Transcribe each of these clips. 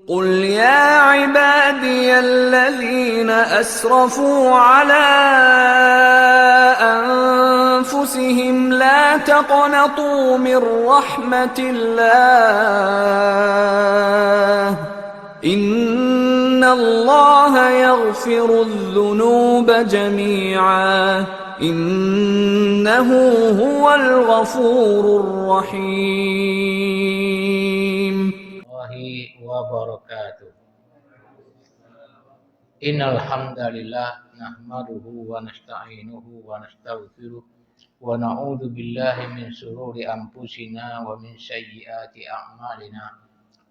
قل يا عبادي الذين أسرفوا على أنفسهم لا تقنطوا من رحمة الله إن الله يغفر الذنوب جميعا إنه هو الغفور الرحيم. Warahmatullahi wabarakatuh. Innal hamdalillah nahmaduhu wa nasta'inuhu wa nastaghfiruh wa na'udzu billahi min shururi anfusina wa min sayyiati a'malina.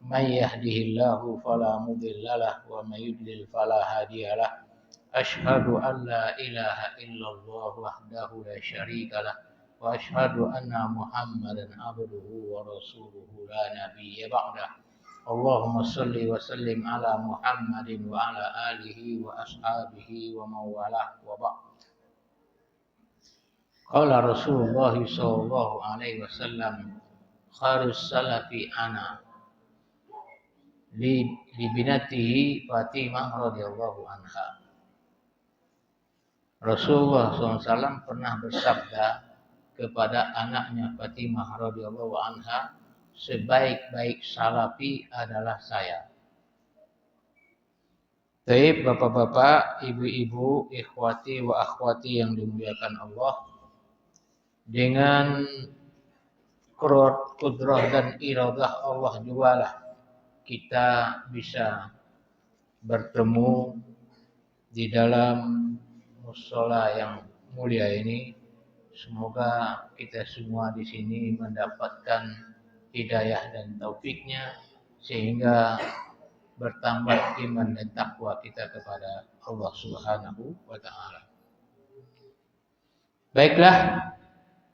May yahdihillahu fala mudhillalah wa may yudlil fala hadiyalah. Ashhadu an la ilaha illallah wahdahu la syarikalah wa ashhadu anna Muhammadan abduhu wa rasuluhu la nabiyya ba'dah. Allahumma salli wa sallim ala Muhammadin wa ala alihi wa ashabihi wa mawalah wa ba'd. Qala Rasulullah sallallahu alaihi wasallam kharus salafi ana li binatihi Fatimah radhiyallahu anha. Rasulullah SAW pernah bersabda kepada anaknya Fatimah radhiyallahu anha, sebaik-baik salafi adalah saya. Baik bapak-bapak, ibu-ibu, ikhwati wa akhwati yang dimuliakan Allah, dengan kudrah dan iradah Allah jugalah kita bisa bertemu di dalam mushola yang mulia ini. Semoga kita semua di sini mendapatkan hidayah dan taufiknya sehingga bertambah iman dan takwa kita kepada Allah Subhanahu wa taala. Baiklah,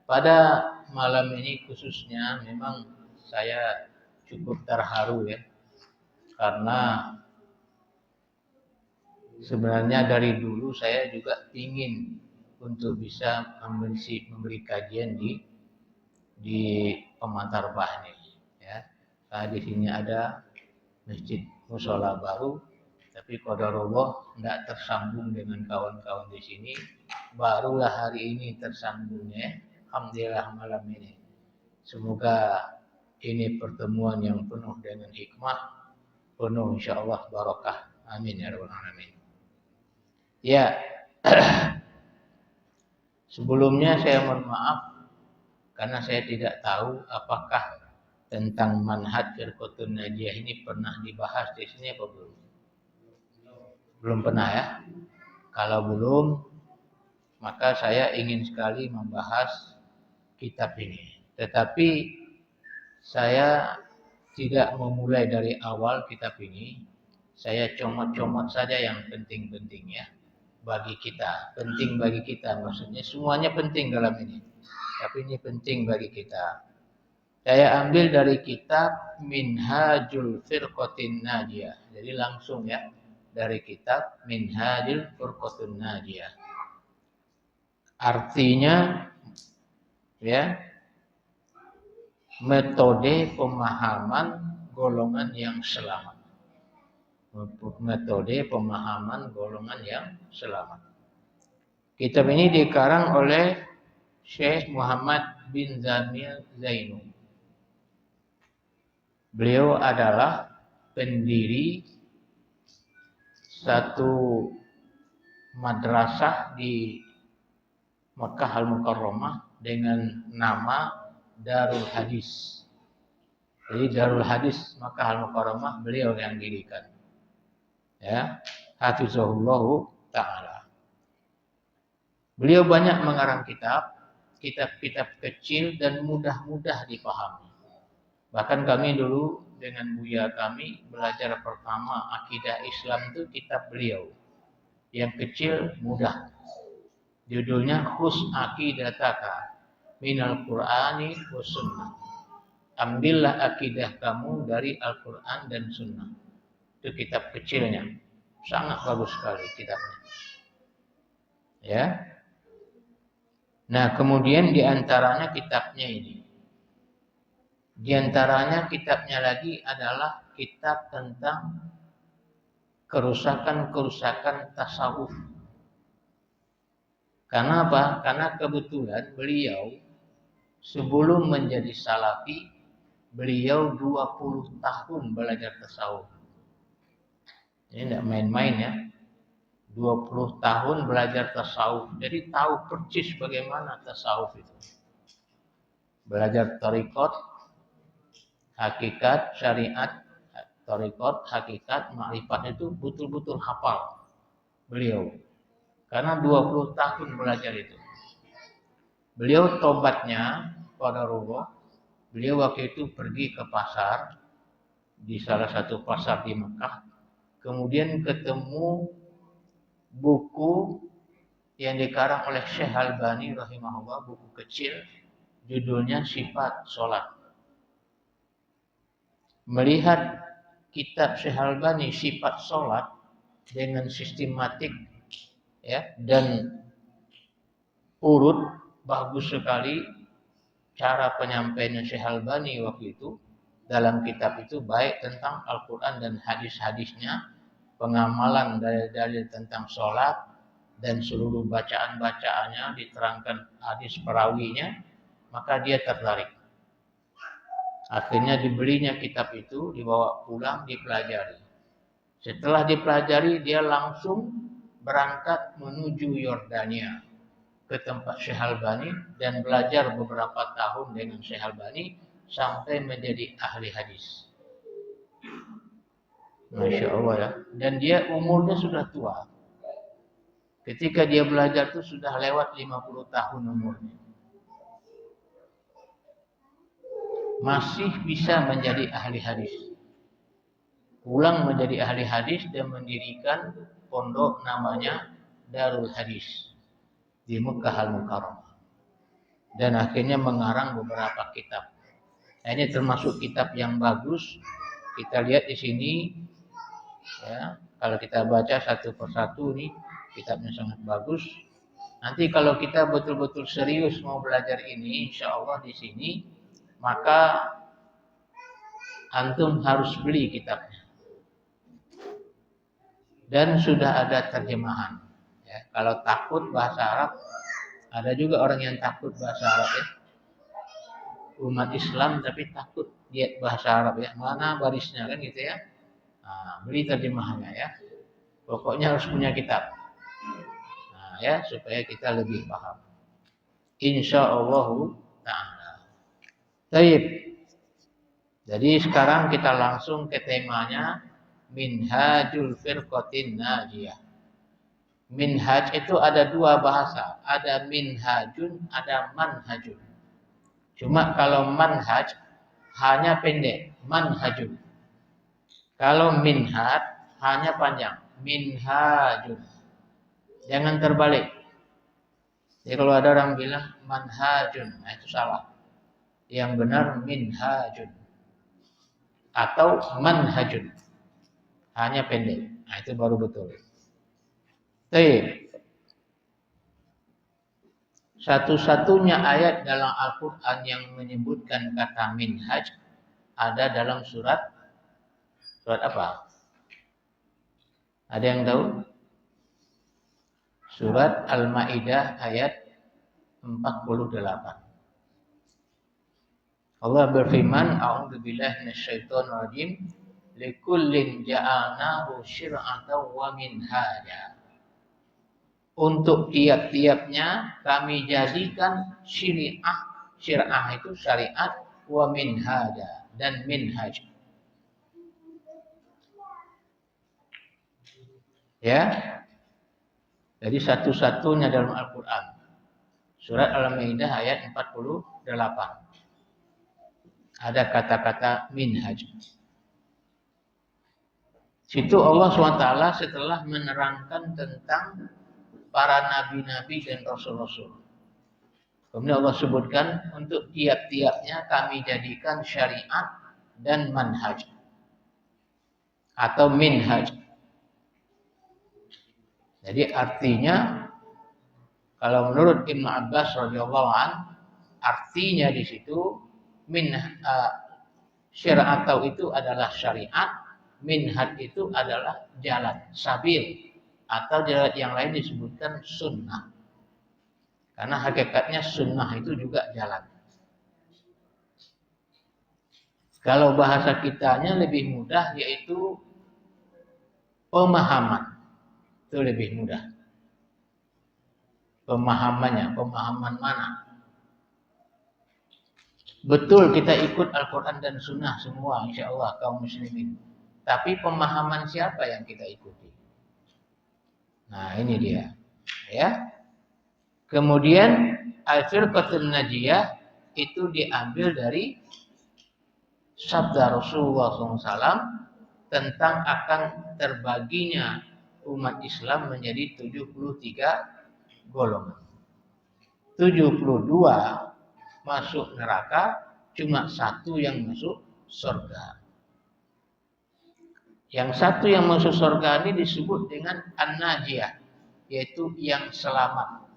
pada malam ini khususnya memang saya cukup terharu ya, karena sebenarnya dari dulu saya juga ingin untuk bisa memberi kajian di Pemantar Bah ini ya. Nah, di sini ada masjid mushola baru, tapi qadarullah tidak tersambung dengan kawan-kawan di sini. Barulah hari ini tersambungnya. Alhamdulillah malam ini. Semoga ini pertemuan yang penuh dengan hikmah, penuh insyaallah barakah. Amin ya rabbal alamin. Ya. Sebelumnya saya mohon maaf karena saya tidak tahu apakah tentang manhaj Firqatun Najiyah ini pernah dibahas di sini apa belum? Belum pernah ya. Kalau belum, maka saya ingin sekali membahas kitab ini. Tetapi saya tidak memulai dari awal kitab ini. Saya comot-comot saja yang penting-penting ya. Bagi kita, penting bagi kita, maksudnya semuanya penting dalam ini, tapi ini penting bagi kita. Saya ambil dari kitab Minhajul Firqatin Najiyah, jadi langsung ya dari kitab Minhajul Firqatin Najiyah. Artinya ya, metode pemahaman golongan yang selamat. Metode pemahaman golongan yang selamat. Kitab ini dikarang oleh Syekh Muhammad bin Zamil Zainu. Beliau adalah pendiri satu madrasah di Makkah Al-Mukarramah dengan nama Darul Hadis. Jadi Darul Hadis Makkah Al-Mukarramah beliau yang dirikan. Ya, hafizahullah ta'ala. Beliau banyak mengarang kitab-kitab kecil dan mudah-mudah dipahami. Bahkan kami dulu dengan buya kami belajar pertama akidah Islam itu kitab beliau. Yang kecil mudah. Judulnya Khus Aqidataka Minal Qur'ani wa Sunnah. Ambillah akidah kamu dari Al-Quran dan Sunnah. Itu kitab kecilnya, sangat bagus sekali kitabnya. Ya. Nah, kemudian diantaranya kitabnya ini. Di antaranya kitabnya lagi adalah kitab tentang kerusakan-kerusakan tasawuf. Karena apa? Karena kebetulan beliau sebelum menjadi salafi, beliau 20 tahun belajar tasawuf. Ini tidak main-main ya. 20 tahun belajar tasawuf. Jadi tahu persis bagaimana tasawuf itu. Belajar tarikot, hakikat, syariat, tarikot, hakikat, makrifat itu betul-betul hafal beliau. Karena 20 tahun belajar itu. Beliau tobatnya pada Allah. Beliau waktu itu pergi ke pasar, di salah satu pasar di Mekah. Kemudian ketemu buku yang dikarang oleh Syekh Albani rahimahullah, buku kecil, judulnya Sifat Sholat. Melihat kitab Syekh Albani Sifat Sholat dengan sistematik ya dan urut, bagus sekali cara penyampaian Syekh Albani waktu itu dalam kitab itu, baik tentang Al-Quran dan hadis-hadisnya, pengamalan dalil-dalil tentang sholat dan seluruh bacaan-bacaannya, diterangkan hadis perawinya, maka dia tertarik. Akhirnya dibelinya kitab itu, dibawa pulang, dipelajari. Setelah dipelajari, dia langsung berangkat menuju Yordania ke tempat Syekh Albani dan belajar beberapa tahun dengan Syekh Albani sampai menjadi ahli hadis. Masya Allah ya. Dan dia umurnya sudah tua. Ketika dia belajar itu sudah lewat 50 tahun umurnya. Masih bisa menjadi ahli hadis. Pulang menjadi ahli hadis dan mendirikan pondok namanya Darul Hadis di Mekah Al-Mukarramah. Dan akhirnya mengarang beberapa kitab. Ini termasuk kitab yang bagus. Kita lihat di sini ya, kalau kita baca satu persatu nih, kitabnya sangat bagus. Nanti kalau kita betul-betul serius mau belajar ini, insya Allah di sini, maka antum harus beli kitabnya. Dan sudah ada terjemahan. Ya, kalau takut bahasa Arab, ada juga orang yang takut bahasa Arab ya. Umat Islam tapi takut lihat bahasa Arab ya. Mana barisnya kan gitu ya. Nah, beli terjemahannya ya. Pokoknya harus punya kitab. Nah, ya supaya kita lebih paham. Insyaallah ta'ala. Baik. Jadi sekarang kita langsung ke temanya Minhajul Firqatin Najiyah. Minhaj itu ada dua bahasa, ada minhajun, ada manhajun. Cuma kalau manhaj hanya pendek, manhajun. Kalau minhaj hanya panjang, minhajun. Jangan terbalik. Jadi kalau ada orang bilang manhajun, nah itu salah. Yang benar minhajun atau manhajun. Hanya pendek. Nah itu baru betul. Baik. Satu-satunya ayat dalam Al-Quran yang menyebutkan kata minhaj ada dalam surat apa? Ada yang tahu? Surat Al-Maidah ayat 48. Allah berfirman, A'udzubillahi minasyaitonir rajim, likullin ja'alnahu syir'atan wa minhaja. Untuk tiap-tiapnya kami jadikan syariah itu syariat, wa minhaja dan minhaj. Ya. Jadi satu-satunya dalam Al-Quran. Surat Al-Maidah ayat 48. Ada kata-kata minhaj. Situ Allah SWT setelah menerangkan tentang para nabi-nabi dan rasul-rasul. Kemudian Allah sebutkan untuk tiap-tiapnya kami jadikan syariat dan manhaj. Atau minhaj. Jadi artinya kalau menurut Ibnu Abbas radhiyallahu an, artinya di situ Syir'atau itu adalah syariat, minhaj itu adalah jalan, sabil, atau jalan yang lain disebutkan sunnah. Karena hakikatnya sunnah itu juga jalan. Kalau bahasa kitanya lebih mudah, yaitu pemahaman. Itu lebih mudah. Pemahamannya, pemahaman mana? Betul kita ikut Al-Quran dan Sunnah semua, insya Allah kaum muslimin. Tapi pemahaman siapa yang kita ikuti? Nah ini dia. Ya. Kemudian Al-Firqatul Najiyah itu diambil dari sabda Rasulullah SAW tentang akan terbaginya umat Islam menjadi 73 golongan. 72 masuk neraka, cuma satu yang masuk surga. Yang satu yang masuk surga ini disebut dengan An-Najiyah, yaitu yang selamat.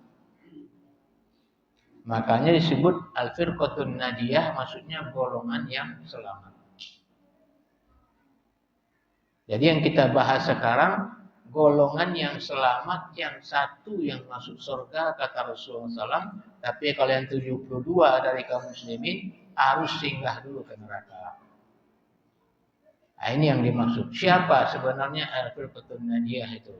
Makanya disebut Al-Firqatun Najiyah, maksudnya golongan yang selamat. Jadi yang kita bahas sekarang, golongan yang selamat, yang satu yang masuk surga, kata Rasulullah SAW. Tapi kalau yang 72 dari kaum muslimin harus singgah dulu ke neraka. Nah, ini yang dimaksud. Siapa sebenarnya Al-Firqatun Najiyah itu?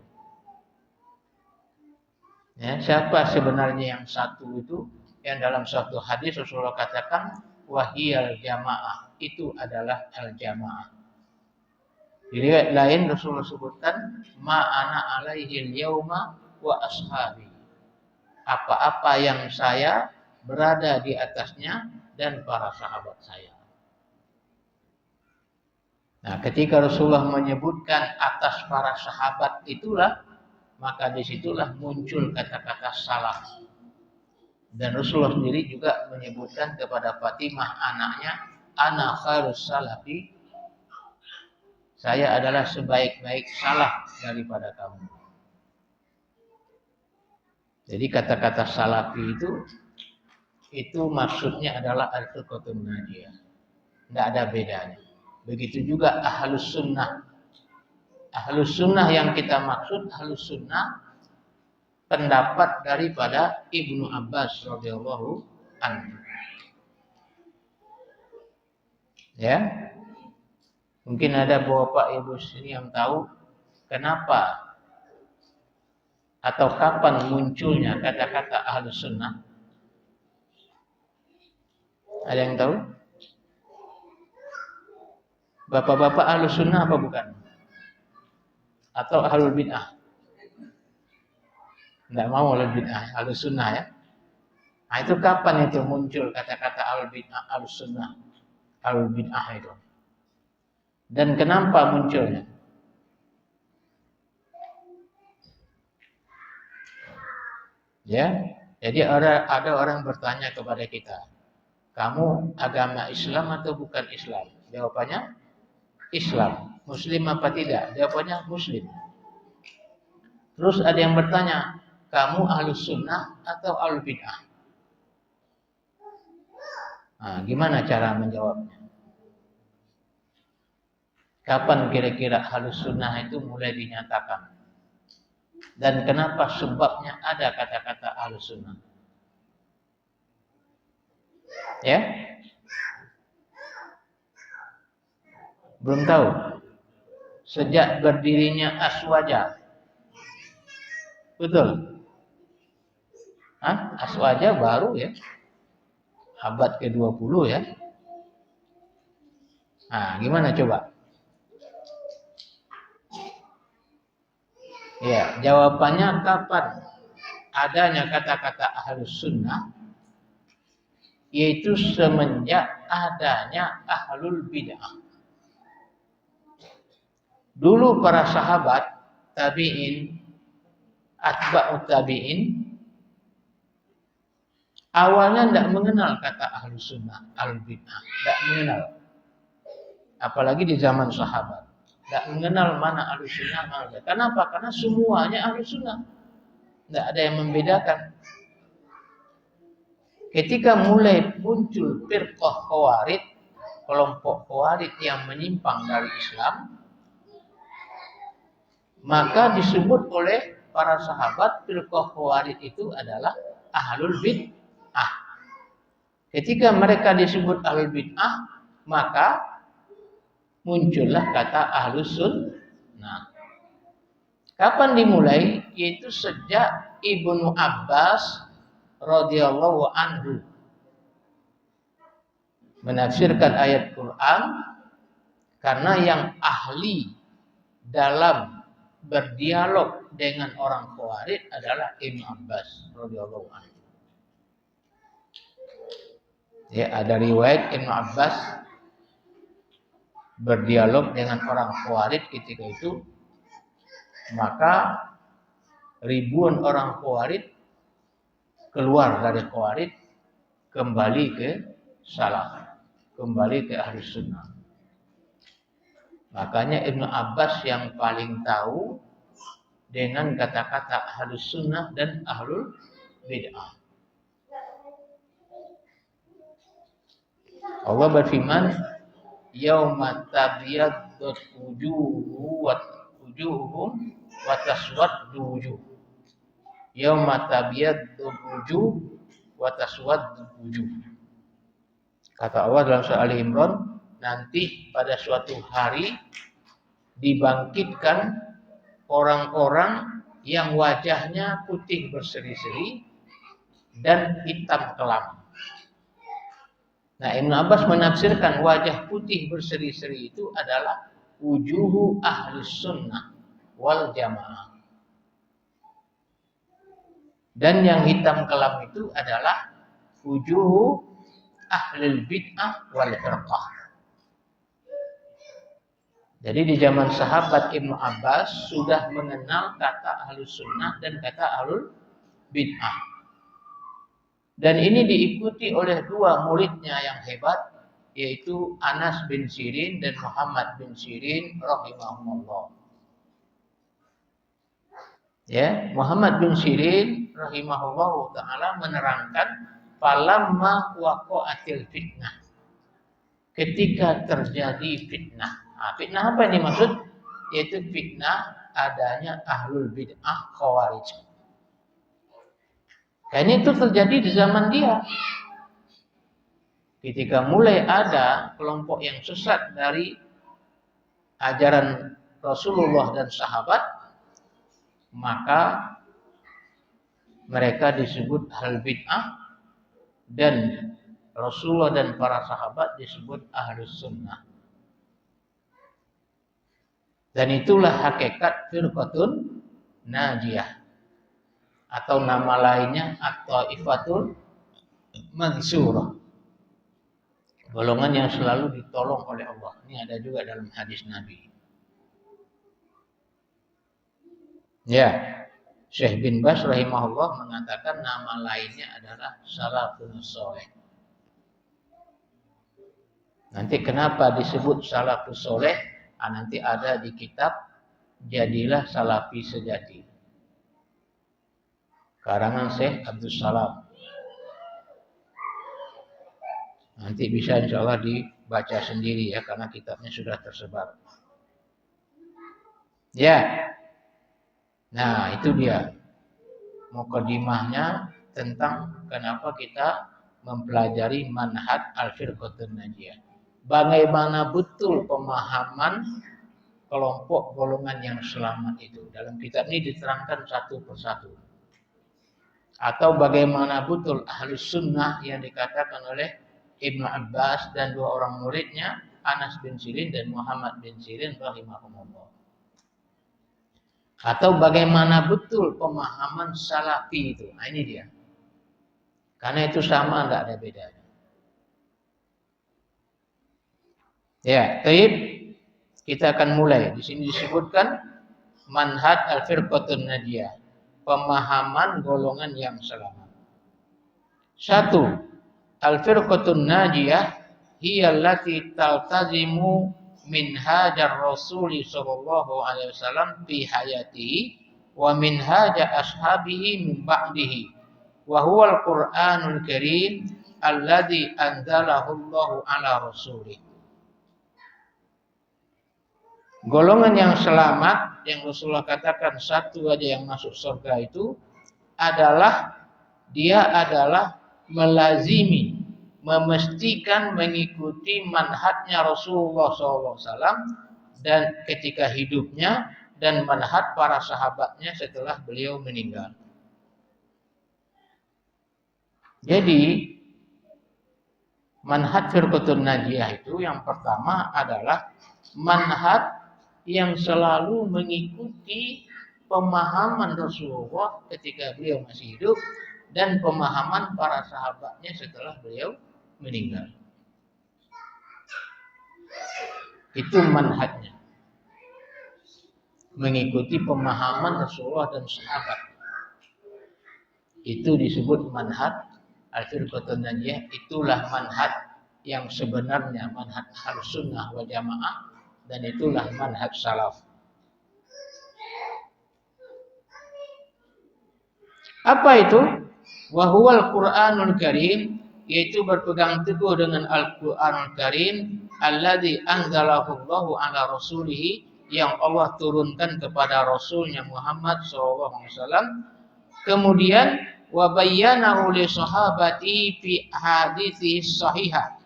Ya, siapa sebenarnya yang satu itu? Yang dalam suatu hadis Rasulullah katakan, wahiyal jamaah. Itu adalah al-jamaah. Di riwayat lain Rasulullah sebutkan, ma'ana alaihil yauma wa ashabi. Apa-apa yang saya berada di atasnya dan para sahabat saya. Nah, ketika Rasulullah menyebutkan atas para sahabat itulah, maka disitulah muncul kata-kata salaf. Dan Rasulullah sendiri juga menyebutkan kepada Fatimah anaknya, ana khairus salafi, saya adalah sebaik-baik salaf daripada kamu. Jadi kata-kata salafi itu maksudnya adalah Al-Firqatun Najiyah. Tidak ada bedanya. Begitu juga Ahlus Sunnah. Ahlus Sunnah yang kita maksud, Ahlus Sunnah pendapat daripada Ibnu Abbas radhiyallahu anhu. Ya. Mungkin ada bapak ibu sini yang tahu kenapa atau kapan munculnya kata-kata Ahlus Sunnah. Ada yang tahu? Bapak-bapak Ahlus Sunnah apa bukan? Atau Ahlul Bid'ah? Tidak mau Ahlul Bid'ah, Ahlus Sunnah ya. Nah itu kapan itu muncul kata-kata Ahlul Bid'ah, Ahlus Sunnah, Ahlul Bid'ah itu? Dan kenapa munculnya? Ya, jadi ada orang bertanya kepada kita, kamu agama Islam atau bukan Islam? Jawabannya Islam. Muslim apa tidak? Jawabannya Muslim. Terus ada yang bertanya, kamu Ahlus Sunnah atau Ahlul Bid'ah? Nah, gimana cara menjawabnya? Kapan kira-kira Ahlus Sunnah itu mulai dinyatakan? Dan kenapa sebabnya ada kata-kata Ahlus Sunnah? Ya? Belum tahu. Sejak berdirinya Aswaja. Betul? Aswaja baru ya. Abad ke-20 ya. Nah, gimana coba? Ya, jawabannya kapan adanya kata-kata Ahlus Sunnah? Yaitu semenjak adanya Ahlul Bid'ah. Dulu para sahabat, tabi'in, atba'ut tabi'in, awalnya tidak mengenal kata Ahlus Sunnah, Ahlul Bid'ah. Tidak mengenal. Apalagi di zaman sahabat. Tidak mengenal mana Ahlus Sunnah, mana Bid'ah. Kenapa? Karena semuanya Ahlus Sunnah. Tidak ada yang membedakan. Ketika mulai muncul firqah Khawarij, kelompok Khawarij yang menyimpang dari Islam, maka disebut oleh para sahabat firqah Khawarij itu adalah ahlul bid'ah. Ketika mereka disebut ahlul bid'ah, maka muncullah kata ahlus sunnah. Kapan dimulai? Yaitu sejak Ibnu Abbas radhiyallahu anhu menafsirkan ayat Quran, karena yang ahli dalam berdialog dengan orang Khawarij adalah Ibnu Abbas radhiyallahu anhu. Ya, ada riwayat Ibnu Abbas berdialog dengan orang Khawarij ketika itu, maka ribuan orang Khawarij keluar dari Khawarij kembali ke salaf, kembali ke ahli sunnah. Makanya Ibnu Abbas yang paling tahu dengan kata-kata ahli sunnah dan ahlul bid'ah. Allah berfirman, yauma tabyaddu wujuhum wa taswaddu wujuh. Yauma tabyaddu wujuh wa taswaddu wujuh. Kata Allah dalam surah Ali Imran, nanti pada suatu hari dibangkitkan orang-orang yang wajahnya putih berseri-seri dan hitam kelam. Nah, Ibnu Abbas menafsirkan wajah putih berseri-seri itu adalah wujuhu ahli sunnah wal jamaah. Dan yang hitam kelam itu adalah wujuhu ahli bid'ah wal firqah. Jadi di zaman sahabat Ibnu Abbas sudah mengenal kata ahli sunnah dan kata ahlul bid'ah. Dan ini diikuti oleh dua muridnya yang hebat, yaitu Anas bin Sirin dan Muhammad bin Sirin rahimahumullah. Ya, Muhammad bin Sirin rahimahullah taala menerangkan falamma waqa'atil fitnah. Ketika terjadi fitnah. Nah, fitnah apa ini maksud? Yaitu fitnah adanya ahlul bid'ah Khawarij. Dan itu terjadi di zaman dia. Ketika mulai ada kelompok yang sesat dari ajaran Rasulullah dan sahabat, maka mereka disebut ahlul bid'ah dan Rasulullah dan para sahabat disebut ahlus sunnah. Dan itulah hakikat firqatun najiyah. Atau nama lainnya at-Thaifatul Mansurah. Golongan yang selalu ditolong oleh Allah. Ini ada juga dalam hadis Nabi. Ya, Syekh bin Baz rahimahullah mengatakan nama lainnya adalah salafun soleh. Nanti kenapa disebut salafus soleh? Nanti ada di kitab Jadilah Salafi Sejati, karangan Syekh Abdul Salam. Nanti bisa insya Allah dibaca sendiri ya, karena kitabnya sudah tersebar. Ya, nah itu dia mukadimahnya tentang kenapa kita mempelajari manhaj al-firqatun najiyah. Bagaimana betul pemahaman kelompok golongan yang selamat itu. Dalam kitab ini diterangkan satu persatu. Atau bagaimana betul ahlus sunnah yang dikatakan oleh Ibnu Abbas dan dua orang muridnya, Anas bin Sirin dan Muhammad bin Sirin rahimahumullah. Atau bagaimana betul pemahaman salafi itu. Nah ini dia. Karena itu sama, tidak ada bedanya. Ya, baik. Kita akan mulai. Di sini disebutkan manhaj al-firqatun najiyah, pemahaman golongan yang selamat. 1. Al-firqatun najiyah hiya allati taltazimu minhajar Rasul sallallahu alaihi wasallam fi hayatihi wa minhaja ashabihi min ba'dihi wa huwa al-Qur'anul Karim alladzi anzalahu Allahu ala rasulih. Golongan yang selamat yang Rasulullah katakan satu aja yang masuk surga itu adalah dia adalah melazimi, memastikan mengikuti manhajnya Rasulullah SAW dan ketika hidupnya dan manhaj para sahabatnya setelah beliau meninggal. Jadi manhaj Firqatun Najiyah itu yang pertama adalah manhaj yang selalu mengikuti pemahaman Rasulullah ketika beliau masih hidup dan pemahaman para sahabatnya setelah beliau meninggal. Itu manhajnya. Mengikuti pemahaman Rasulullah dan sahabat. Itu disebut manhaj Al-Firqatun Najiyah. Itulah manhaj yang sebenarnya, manhaj Ahlussunnah wal Jamaah, dan itulah manhaj salaf. Apa itu? Wa huwal Qur'anul Karim, yaitu berpegang teguh dengan Al-Qur'anul Karim alladzi anzalahu Allahu ala rasulih, yang Allah turunkan kepada Rasulnya Muhammad SAW. Kemudian wa bayyanahu li sahabati fi hadithi sahihah.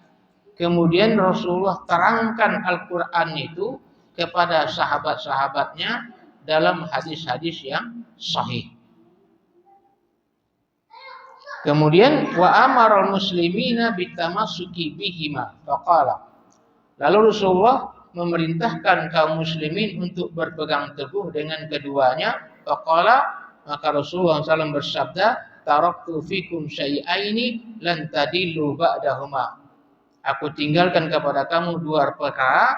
Kemudian Rasulullah terangkan Al-Quran itu kepada sahabat-sahabatnya dalam hadis-hadis yang sahih. Kemudian wa amaral muslimina bitamassuki bihima faqala. Lalu Rasulullah memerintahkan kaum muslimin untuk berpegang teguh dengan keduanya. Faqala, maka Rasulullah SAW bersabda, taraktu fikum syai'aini lan tadillu ba'dahuma. Aku tinggalkan kepada kamu dua perkara,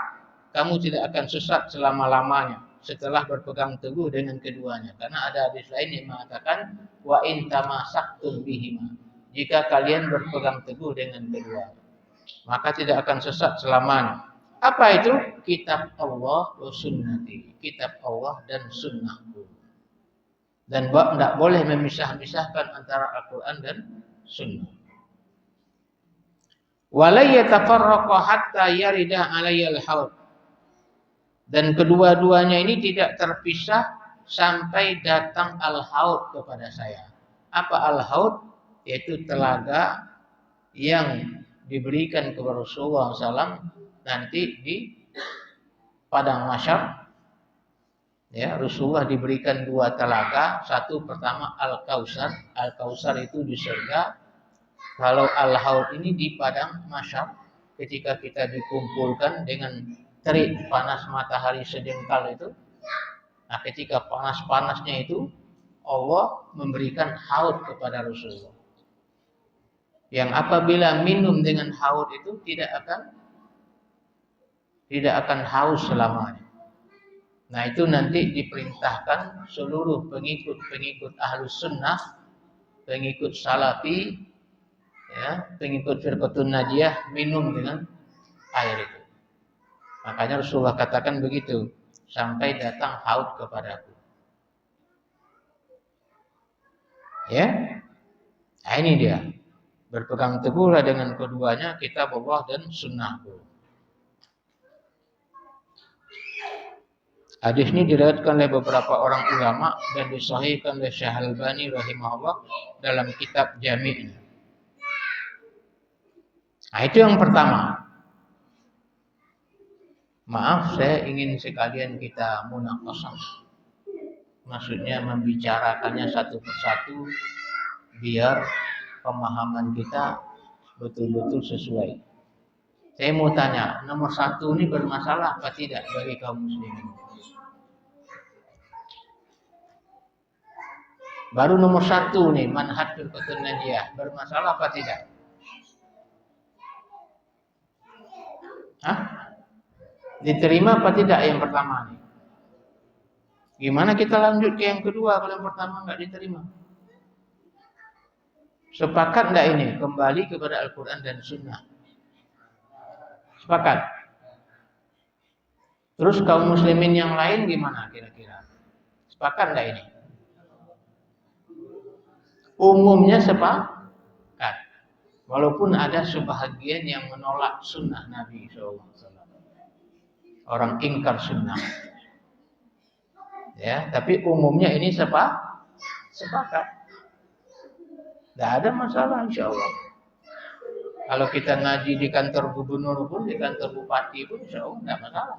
kamu tidak akan sesat selama-lamanya setelah berpegang teguh dengan keduanya. Karena ada hadis lain yang mengatakan wa in tamassaktum bihima. Jika kalian berpegang teguh dengan keduanya, maka tidak akan sesat selamanya. Apa itu? Kitab Allah wa sunnati. Kitab Allah dan sunnahku. Dan tidak boleh memisah-misahkan antara Al-Quran dan sunnah. Wala yatafarraqa hatta yarida alayyal haud. Dan kedua-duanya ini tidak terpisah sampai datang al-haud kepada saya. Apa al-haud? Yaitu telaga yang diberikan kepada Rasulullah SAW nanti di padang mahsyar. Ya, Rasulullah diberikan dua telaga. Satu pertama Al-Kautsar. Al-Kautsar itu di surga. Kalau Al-Haud ini di padang mahsyar, ketika kita dikumpulkan dengan terik panas matahari sejengkal itu. Nah, ketika panas-panasnya itu, Allah memberikan haud kepada Rasulullah. Yang apabila minum dengan haud itu tidak akan haus selamanya. Nah, itu nanti diperintahkan seluruh pengikut Ahlus Sunnah, pengikut Salafi, ya, pengikut Firqatun Najiyah minum dengan air itu. Makanya Rasulullah katakan begitu, sampai datang haud kepadaku. Ya, nah, ini dia. Berpegang teguhlah dengan keduanya, kitab Allah dan sunnahku. Hadis ini diriwayatkan oleh beberapa orang ulama dan disahihkan oleh Syekh Al-Albani rahimahullah dalam kitab Jami'. Nah, itu yang pertama. Maaf, saya ingin sekalian kita munaqashah. Maksudnya membicarakannya satu persatu biar pemahaman kita betul-betul sesuai. Saya mau tanya, nomor satu ini bermasalah apa tidak bagi kaum muslimin? Baru nomor satu nih, manhaj Firqatun Najiyah, bermasalah apa tidak? Hah? Diterima apa tidak yang pertama nih? Gimana kita lanjut ke yang kedua kalau yang pertama nggak diterima? Sepakat nggak ini kembali kepada Al-Quran dan Sunnah? Sepakat. Terus kaum muslimin yang lain gimana kira-kira? Sepakat nggak ini? Umumnya sepakat. Walaupun ada sebahagian yang menolak sunnah Nabi SAW. orang ingkar sunnah. Ya, tapi umumnya ini sepakat. Tidak ada masalah insya Allah. Kalau kita ngaji di kantor gubernur pun, di kantor bupati pun, insya Allah tidak masalah.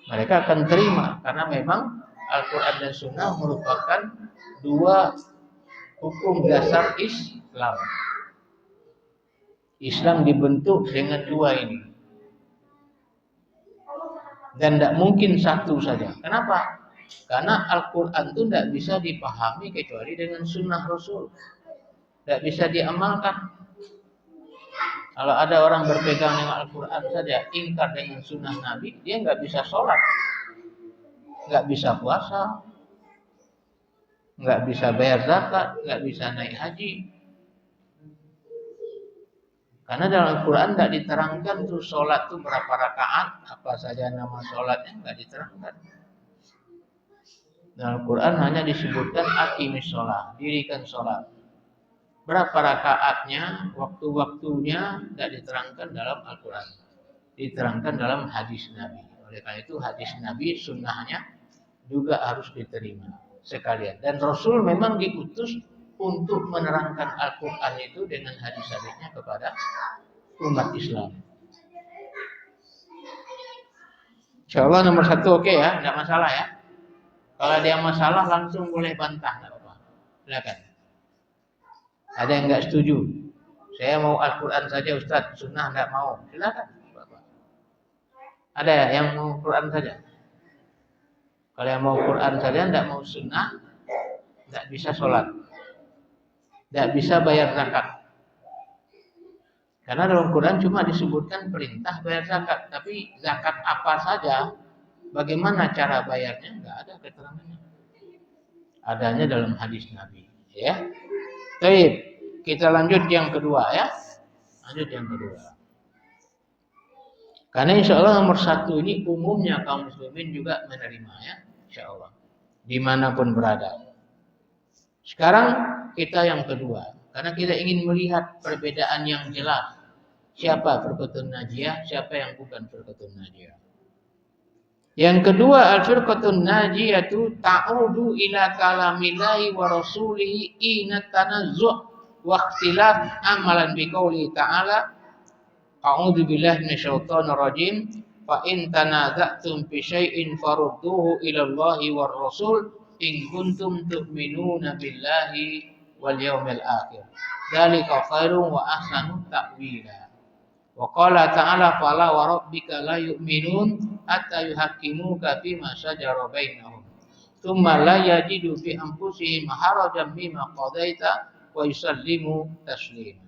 Mereka akan terima karena memang Al-Quran dan Sunnah merupakan dua hukum dasar Islam. Islam dibentuk dengan dua ini. Dan tidak mungkin satu saja. Kenapa? Karena Al-Quran itu tidak bisa dipahami kecuali dengan Sunnah Rasul. Tidak bisa diamalkan. Kalau ada orang berpegang dengan Al-Quran saja, ingkar dengan Sunnah Nabi, dia nggak bisa sholat, nggak bisa puasa, nggak bisa bayar zakat, nggak bisa naik haji. Karena dalam Al-Quran tidak diterangkan tuh sholat tuh berapa rakaat, apa saja nama sholatnya nggak diterangkan. Dalam Al-Quran hanya disebutkan aqimis sholat, dirikan sholat. Berapa rakaatnya, waktu-waktunya tidak diterangkan dalam Al-Quran, diterangkan dalam hadis Nabi. Oleh karena itu hadis Nabi sunnahnya juga harus diterima sekalian. Dan Rasul memang diutus untuk menerangkan Al-Quran itu dengan hadis-hadisnya kepada umat Islam. Insya Allah nomor 1 oke ya, tidak masalah ya. Kalau dia masalah langsung boleh bantah, tidak apa-apa. Silakan. Ada yang nggak setuju? Saya mau Al-Quran saja Ustaz, Sunnah nggak mau. Silakan. Ada yang mau Quran saja? Kalau yang mau Quran saja, tidak mau Sunnah, tidak bisa sholat, tidak bisa bayar zakat. Karena dalam Quran cuma disebutkan perintah bayar zakat, tapi zakat apa saja, bagaimana cara bayarnya, nggak ada keterangannya. Adanya dalam hadis Nabi. Ya. Baik, kita lanjut yang kedua ya. Lanjut yang kedua. Karena insya Allah nomor 1 ini umumnya kaum muslimin juga menerima ya, insya Allah. Dimanapun berada. Sekarang kita yang kedua. Karena kita ingin melihat perbedaan yang jelas. Siapa Firqatun Najiyah, siapa yang bukan Firqatun Najiyah. Yang kedua, al-firqatun najiyatu ta'udu ila kalamillahi wa rasulihi ina tanazzu' wa ikhtilaf amalan biqauli ta'ala a'udzu billahi minasyaitonir rajim fa in tanaza'tum fi syai'in farudduhu ila Allahi war rasul in kuntum tu'minuna billahi wal yawmil akhir dzalika khairun wa ahsanu ta'wila. Wa qala ta'ala fala wa rabbika la yu'minun hatta yuhaqqimuka fima shajara bainahum thumma la yajidu fi anfusihim harajan mimma qadaita wa yusallimu taslima.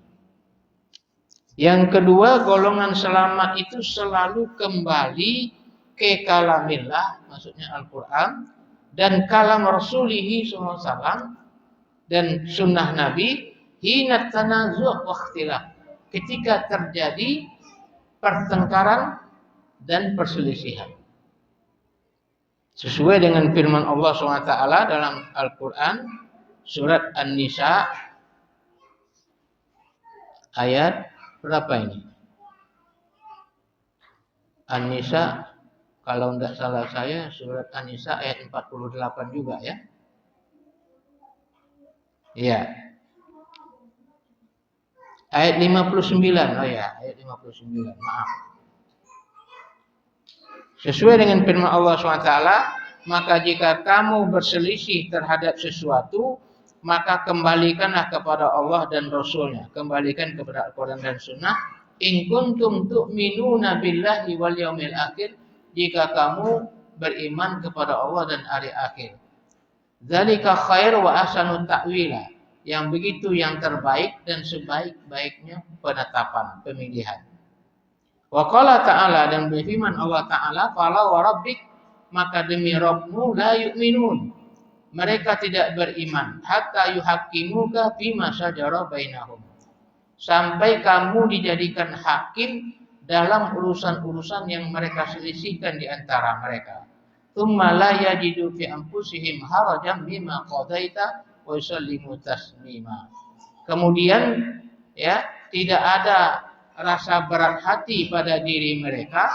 Yang kedua, golongan selamat itu selalu kembali ke kalamillah, maksudnya Al-Quran, dan kalam Rasulihi SAW dan sunnah Nabi hina tanazu' wa ikhtilaf, ketika terjadi pertengkaran dan perselisihan. Sesuai dengan firman Allah SWT dalam Al-Quran, surat An-Nisa, ayat berapa ini? An-Nisa, kalau tidak salah saya, surat An-Nisa ayat 48 juga ya. Iya. Ayat 59, oh ya, ayat 59, maaf. Sesuai dengan firman Allah SWT, maka jika kamu berselisih terhadap sesuatu, maka kembalikanlah kepada Allah dan Rasulnya. Kembalikan kepada Al-Quran dan Sunnah. In kuntum tu'minuna billahi wal yaumil akhir, jika kamu beriman kepada Allah dan hari akhir. Dzalika khair wa ahsanu ta'wila. Yang begitu yang terbaik dan sebaik-baiknya penetapan, pemilihan. Wa qala ta'ala, dan berfirman Allah Ta'ala, fala wa rabbik, maka demi Rabbmu la yu'minun, mereka tidak beriman hatta yuhaqqimuka fima shajara bainahum, sampai kamu dijadikan hakim dalam urusan-urusan yang mereka selisihkan di antara mereka. Tsumma la yajidu fi anfusihim harajan mimma qadaita wa yusallimu taslima. Kemudian ya, tidak ada rasa berat hati pada diri mereka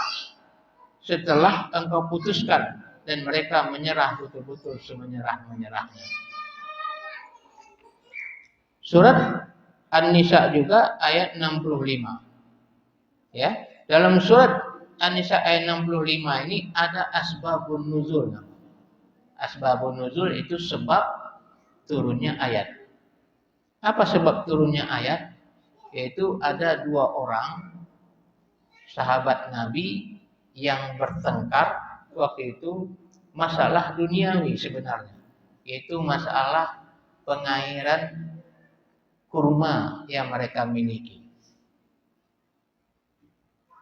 setelah engkau putuskan dan mereka menyerah betul-betul semenyerah-menyerahnya. Surat An-Nisa juga ayat 65. Ya, dalam surat An-Nisa ayat 65 ini ada asbabun nuzul. Asbabun nuzul itu sebab turunnya ayat. Apa sebab turunnya ayat? Yaitu ada dua orang sahabat Nabi yang bertengkar waktu itu masalah duniawi sebenarnya, yaitu masalah pengairan kurma yang mereka miliki.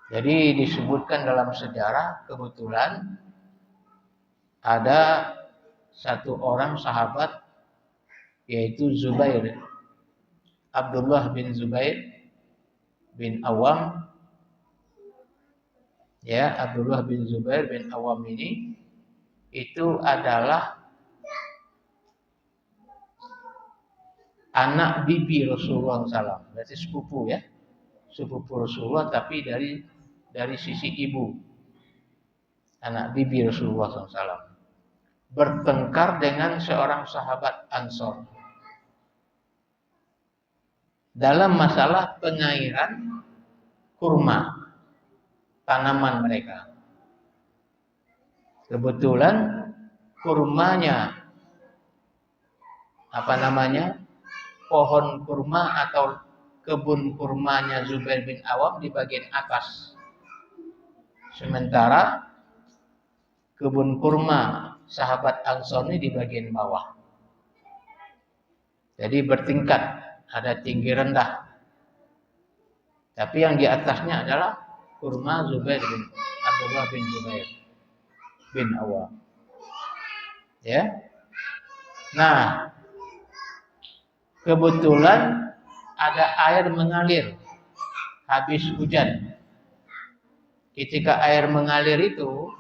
Jadi disebutkan dalam sejarah, kebetulan ada satu orang sahabat yaitu Zubair, Abdullah bin Zubair bin Awam. Ya, Abdullah bin Zubair bin Awam ini itu adalah anak bibi Rasulullah SAW. Berarti sepupu ya, sepupu Rasulullah tapi dari sisi ibu. Anak bibi Rasulullah SAW. Bertengkar dengan seorang sahabat Ansor dalam masalah pengairan kurma, tanaman mereka. Kebetulan kurmanya, pohon kurma atau kebun kurmanya Zubair bin Awam di bagian atas. Sementara kebun kurma sahabat Ansor ini di bagian bawah. Jadi bertingkat, ada tinggi rendah. Tapi yang di atasnya adalah kurma Abdullah bin Zubair bin Awam. Ya. Nah, kebetulan ada air mengalir habis hujan. Ketika air mengalir itu,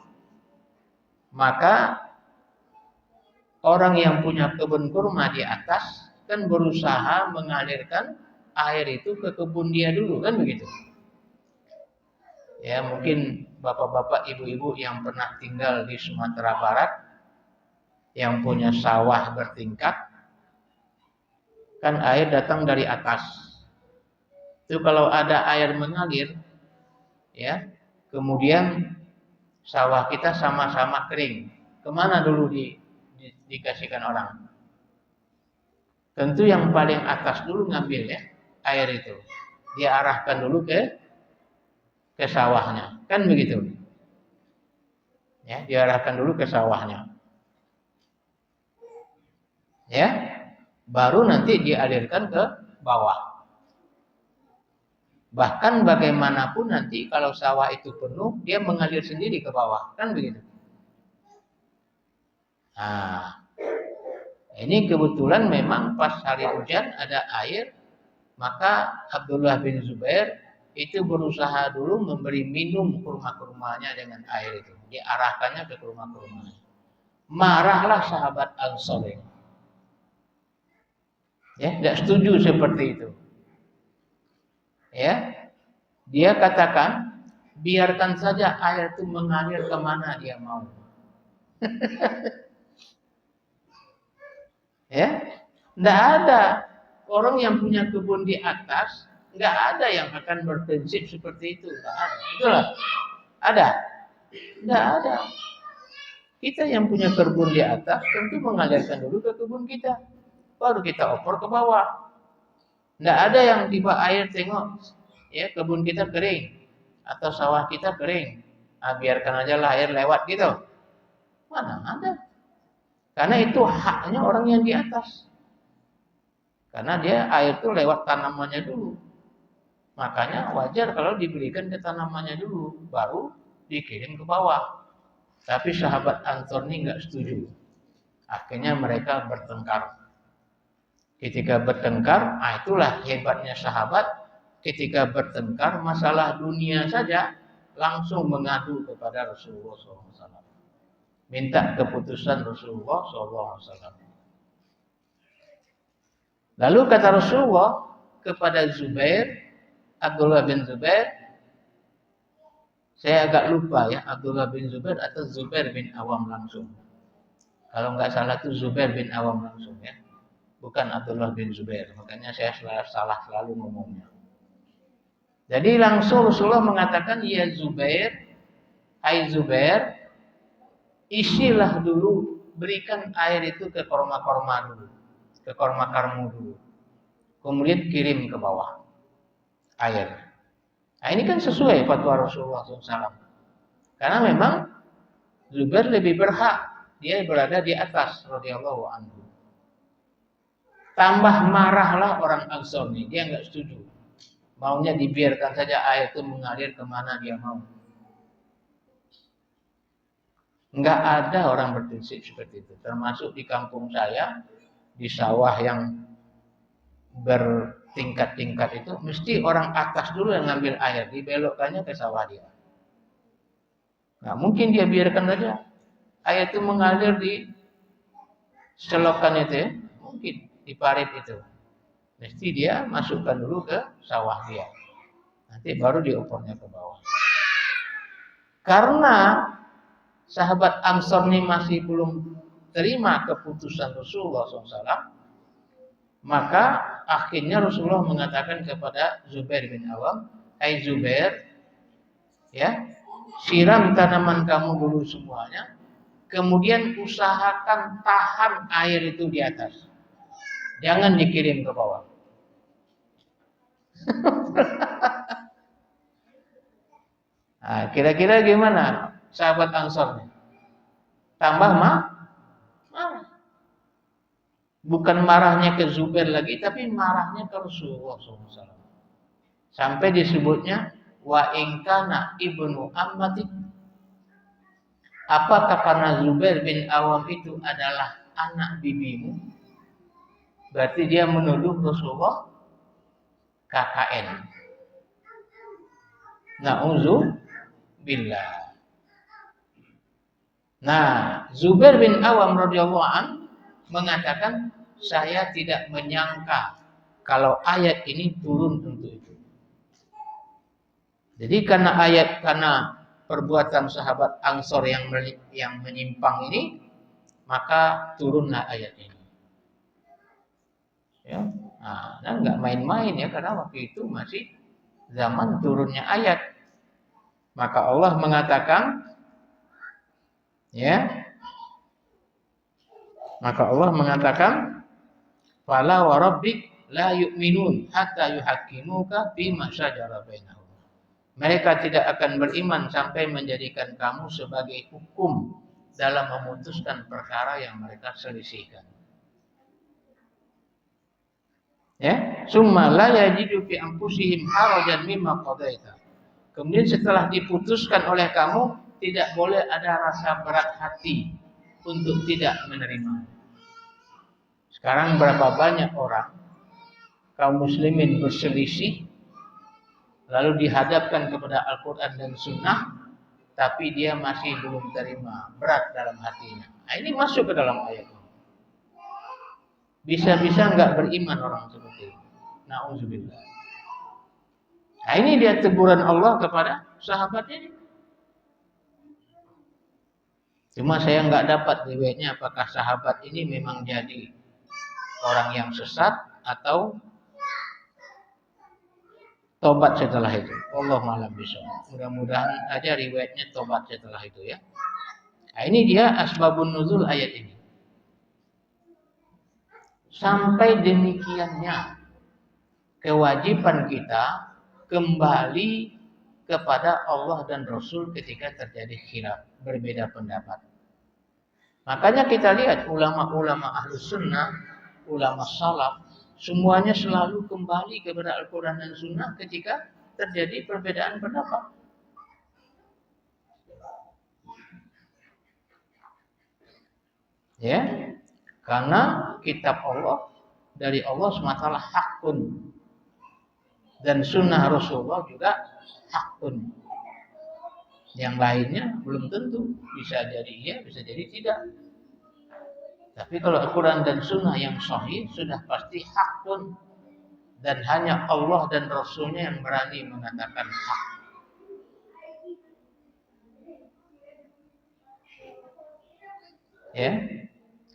maka orang yang punya kebun kurma di atas kan berusaha mengalirkan air itu ke kebun dia dulu, kan begitu. Ya, mungkin bapak-bapak, ibu-ibu yang pernah tinggal di Sumatera Barat yang punya sawah bertingkat, kan air datang dari atas. Itu kalau ada air mengalir, ya, kemudian sawah kita sama-sama kering, kemana dulu dikasihkan orang? Tentu yang paling atas dulu ngambil ya air itu, dia arahkan dulu ke sawahnya, kan begitu? Ya, diarahkan dulu ke sawahnya. Ya, baru nanti dialirkan ke bawah. Bahkan bagaimanapun nanti kalau sawah itu penuh, dia mengalir sendiri ke bawah, kan begitu? Nah, ini kebetulan memang pas hari hujan ada air, maka Abdullah bin Zubair itu berusaha dulu memberi minum kurma-kurmanya dengan air itu. Diarahkannya ke kurma-kurmanya. Marahlah sahabat Ansor ini. Ya, tidak setuju seperti itu. Ya, dia katakan biarkan saja air itu mengalir kemana dia mau. Ya, tidak ada orang yang punya kebun di atas, nggak ada yang akan berprinsip seperti itu. Nggak ada. Itulah. Ada? Nggak ada. Kita yang punya kebun di atas tentu mengalirkan dulu ke kebun kita, baru kita oper ke bawah. Nggak ada yang tiba air tengok, ya kebun kita kering atau sawah kita kering, biarkan aja lah air lewat gitu. Mana ada? Karena itu haknya orang yang di atas. Karena dia air itu lewat tanamannya dulu. Makanya wajar kalau diberikan ke tanamannya dulu, baru dikirim ke bawah. Tapi sahabat Ansor ini nggak setuju. Akhirnya mereka bertengkar. Ketika bertengkar, itulah hebatnya sahabat. Ketika bertengkar masalah dunia saja, langsung mengadu kepada Rasulullah SAW. Minta keputusan Rasulullah SAW. Lalu kata Rasulullah kepada Zubair, Abdullah bin Zubair, saya agak lupa ya, Abdullah bin Zubair atau Zubair bin Awam langsung. Kalau nggak salah itu Zubair bin Awam langsung ya, bukan Abdullah bin Zubair. Makanya saya salah selalu ngomongnya. Jadi langsung Rasulullah mengatakan, ya Zubair, hai Zubair, isilah dulu, berikan air itu ke korma-korma dulu, ke korma karmu dulu. Kemudian kirim ke bawah air. Nah, ini kan sesuai fatwa Rasulullah SAW. Karena memang Zubair lebih berhak, dia berada di atas radhiyallahu anhu. Tambah marahlah orang Ansor nih, dia nggak setuju. Maunya dibiarkan saja air itu mengalir kemana dia mau. Nggak ada orang berprinsip seperti itu. Termasuk di kampung saya, di sawah yang bertingkat-tingkat itu, mesti orang atas dulu yang ngambil air, dibelokkannya ke sawah dia. Nggak mungkin dia biarkan saja air itu mengalir di selokan itu ya, mungkin di parit itu. Mesti dia masukkan dulu ke sawah dia. Nanti baru diopornya ke bawah. Karena sahabat Ansor ini masih belum terima keputusan Rasulullah SAW, maka akhirnya Rasulullah mengatakan kepada Zubair bin Awam, hai Zubair, ya, siram tanaman kamu dulu semuanya, kemudian usahakan tahan air itu di atas, jangan dikirim ke bawah. Nah, kira-kira gimana sahabat Ansor? Tambah marah. Bukan marahnya ke Zubair lagi, tapi marahnya ke Rasulullah SAW. Sampai disebutnya, wa ingkana ibnu ammati. Apakah karena Zubair bin Awam itu adalah anak bibimu? Berarti dia menuduh Rasulullah KKN. Na'udzubillah. Nah, Zubair bin Awam radhiyallahu anhu mengatakan, saya tidak menyangka kalau ayat ini turun untuk itu. Jadi karena perbuatan sahabat Ansor yang menyimpang ini, maka turunlah ayat ini. Ya, nah, nggak main-main ya, karena waktu itu masih zaman turunnya ayat. Maka Allah mengatakan, ya. Maka Allah mengatakan, fala wa rabbik la yu'minun hatta yuhaqqimuka fima syajara bainahum. Mereka tidak akan beriman sampai menjadikan kamu sebagai hukum dalam memutuskan perkara yang mereka selisihkan. Ya, summa la yajidu fi anfusihim harajan mimma qadaita. Kemudian setelah diputuskan oleh kamu, tidak boleh ada rasa berat hati untuk tidak menerima. Sekarang berapa banyak orang kaum muslimin berselisih, lalu dihadapkan kepada Al-Quran dan Sunnah, tapi dia masih belum terima, berat dalam hatinya. Nah, ini masuk ke dalam ayat ini. Bisa-bisa nggak beriman orang seperti ini. Na'udzubillah. Nah, ini dia teguran Allah kepada sahabat ini. Cuma saya nggak dapat riwayatnya apakah sahabat ini memang jadi orang yang sesat atau tobat setelah itu. Wallahu a'lam bishawab. Mudah-mudahan aja riwayatnya tobat setelah itu ya. Nah, ini dia asbabun nuzul ayat ini. Sampai demikiannya kewajiban kita kembali kepada Allah dan Rasul ketika terjadi khilaf, berbeda pendapat. Makanya kita lihat ulama-ulama Ahlus Sunnah, ulama salaf, semuanya selalu kembali kepada Al-Quran dan Sunnah ketika terjadi perbedaan pendapat. Ya, karena kitab Allah dari Allah SWT hakun, dan sunnah Rasulullah juga hakun. Yang lainnya belum tentu, bisa jadi iya, bisa jadi tidak. Tapi kalau Al-Quran dan Sunnah yang sahih sudah pasti hakun, dan hanya Allah dan Rasulnya yang berani mengatakan hak. Ya,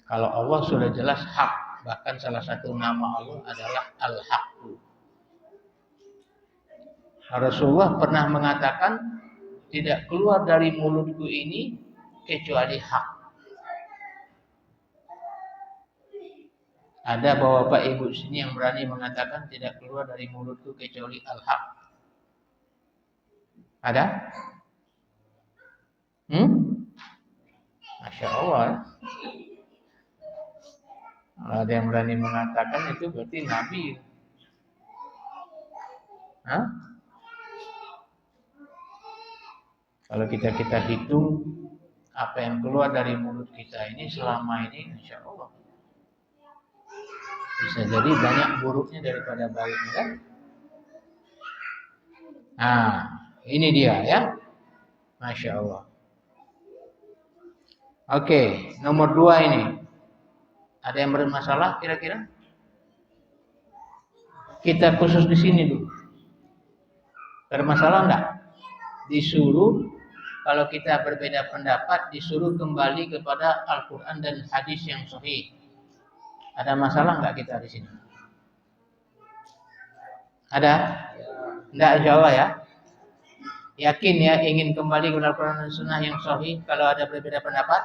kalau Allah sudah jelas hak, bahkan salah satu nama Allah adalah Al-Haq. Rasulullah pernah mengatakan, tidak keluar dari mulutku ini kecuali hak. Ada bapak ibu sini yang berani mengatakan tidak keluar dari mulutku kecuali al-haq? Ada? Masya Allah. Kalau ada yang berani mengatakan itu berarti Nabi. Hah? Kalau kita hitung apa yang keluar dari mulut kita ini selama ini, Insya Allah bisa jadi banyak buruknya daripada baiknya, kan? Nah, ini dia ya, Masya Allah. Oke, nomor 2 ini. Ada yang bermasalah kira-kira? Kita khusus di sini dulu. Bermasalah enggak? Disuruh, kalau kita berbeda pendapat, disuruh kembali kepada Al-Quran dan hadis yang sahih. Ada masalah enggak kita di sini? Ada? Enggak, insya Allah ya. Yakin ya ingin kembali kepada Al-Quran dan Sunnah yang sahih kalau ada berbeda pendapat?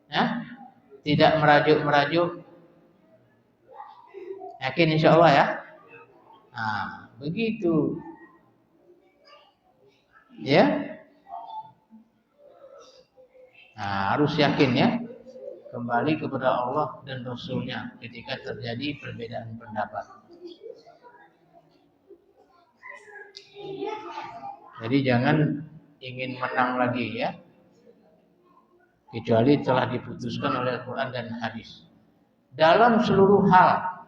Ya? Tidak merajuk-merajuk. Yakin insya Allah ya? Nah, begitu. Ya? Nah, harus yakin ya. Kembali kepada Allah dan Rasulnya ketika terjadi perbedaan pendapat. Jadi jangan ingin menang lagi ya, kecuali telah diputuskan oleh Al-Quran dan hadis dalam seluruh hal,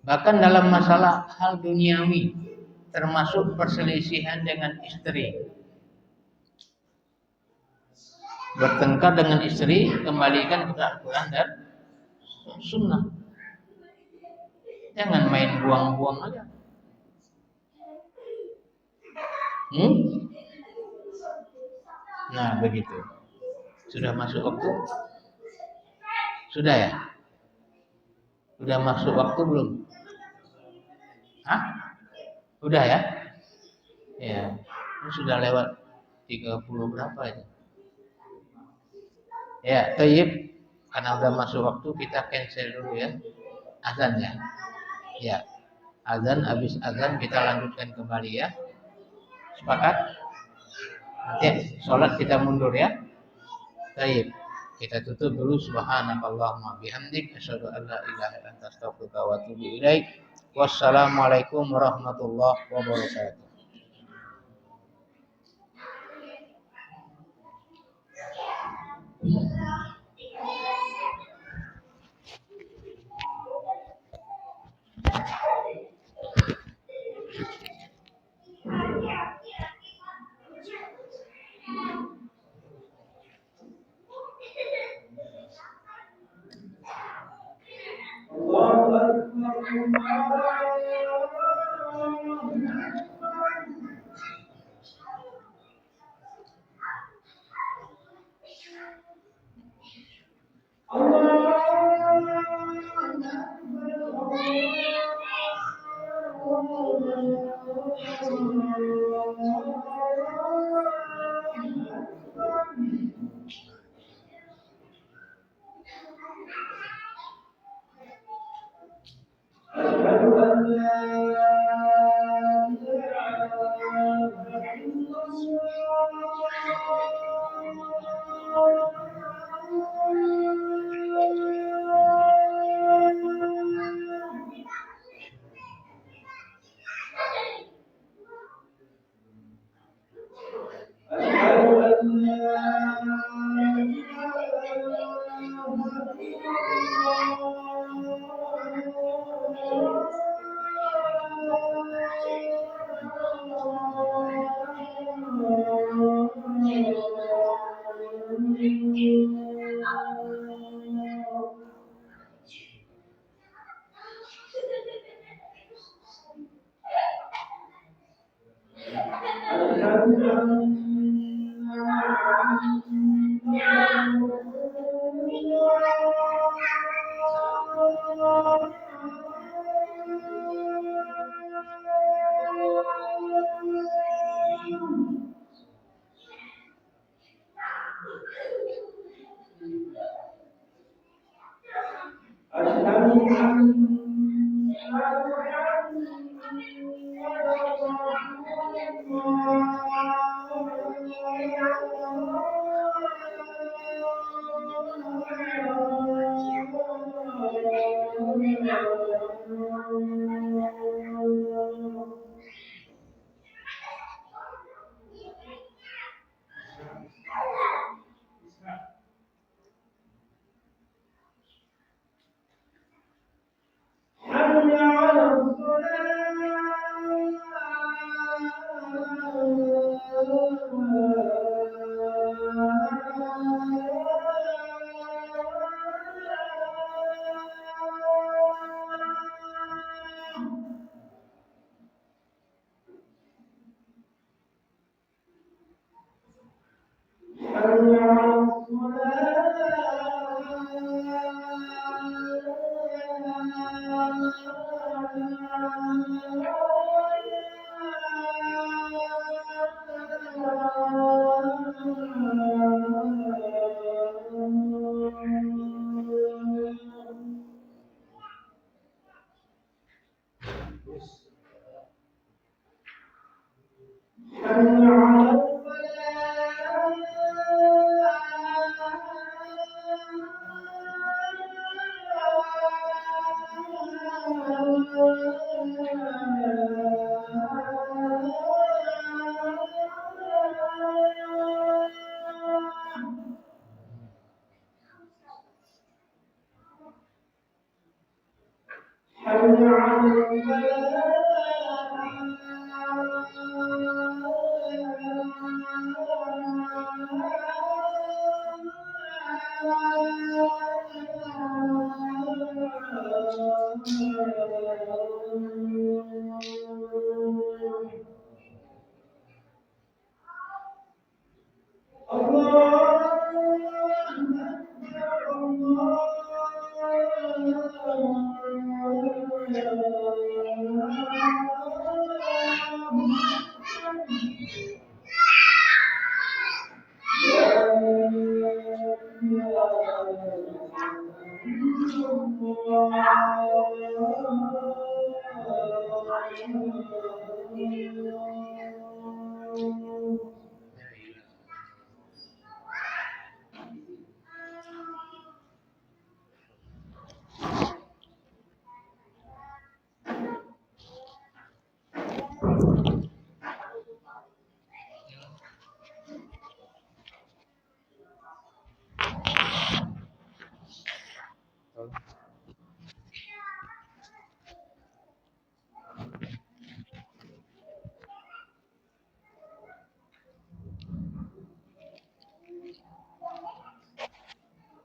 bahkan dalam masalah hal duniawi, termasuk perselisihan dengan istri. Bertengkar dengan istri, kembalikan kepada Al-Quran dan Sunnah. Jangan main buang-buang aja. Nah, begitu. Sudah masuk waktu? Sudah ya? Sudah masuk waktu belum? Hah? Udah ya? Ya. Ini sudah lewat 30 berapa itu? Ya, tayyib. Karena udah masuk waktu, kita cancel dulu ya. Azan ya. Ya. Azan, habis azan kita lanjutkan kembali ya. Sepakat? Nanti sholat kita mundur ya. Baik, kita tutup dulu. Subhanakallahumma bihamdik, asyhadu an la ilaha illa anta, astaghfiruka wa atubu ilaik. Wassalamualaikum warahmatullahi wabarakatuh.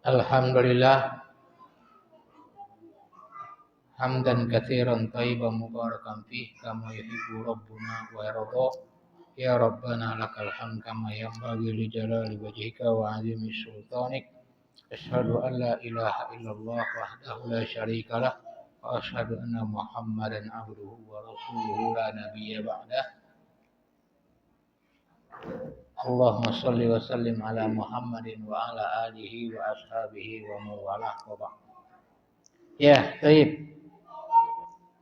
Alhamdulillah hamdan katsiran thayyiban mubarakan fih kama yuhibbu rabbuna wa yarda. Ya Rabbana lakal hamd kama yanbaghi li jalali wajhika wa 'azimi sultanik. Asyhadu an la ilaha illallah wahdahu la syarika lah wa asyhadu anna Muhammadan abduhu wa rasuluhu la nabiyya ba'dah. Allahumma shalli wa sallim ala Muhammadin wa ala alihi wa ashabihi wa mawalah wa ba'd. Ya, baik.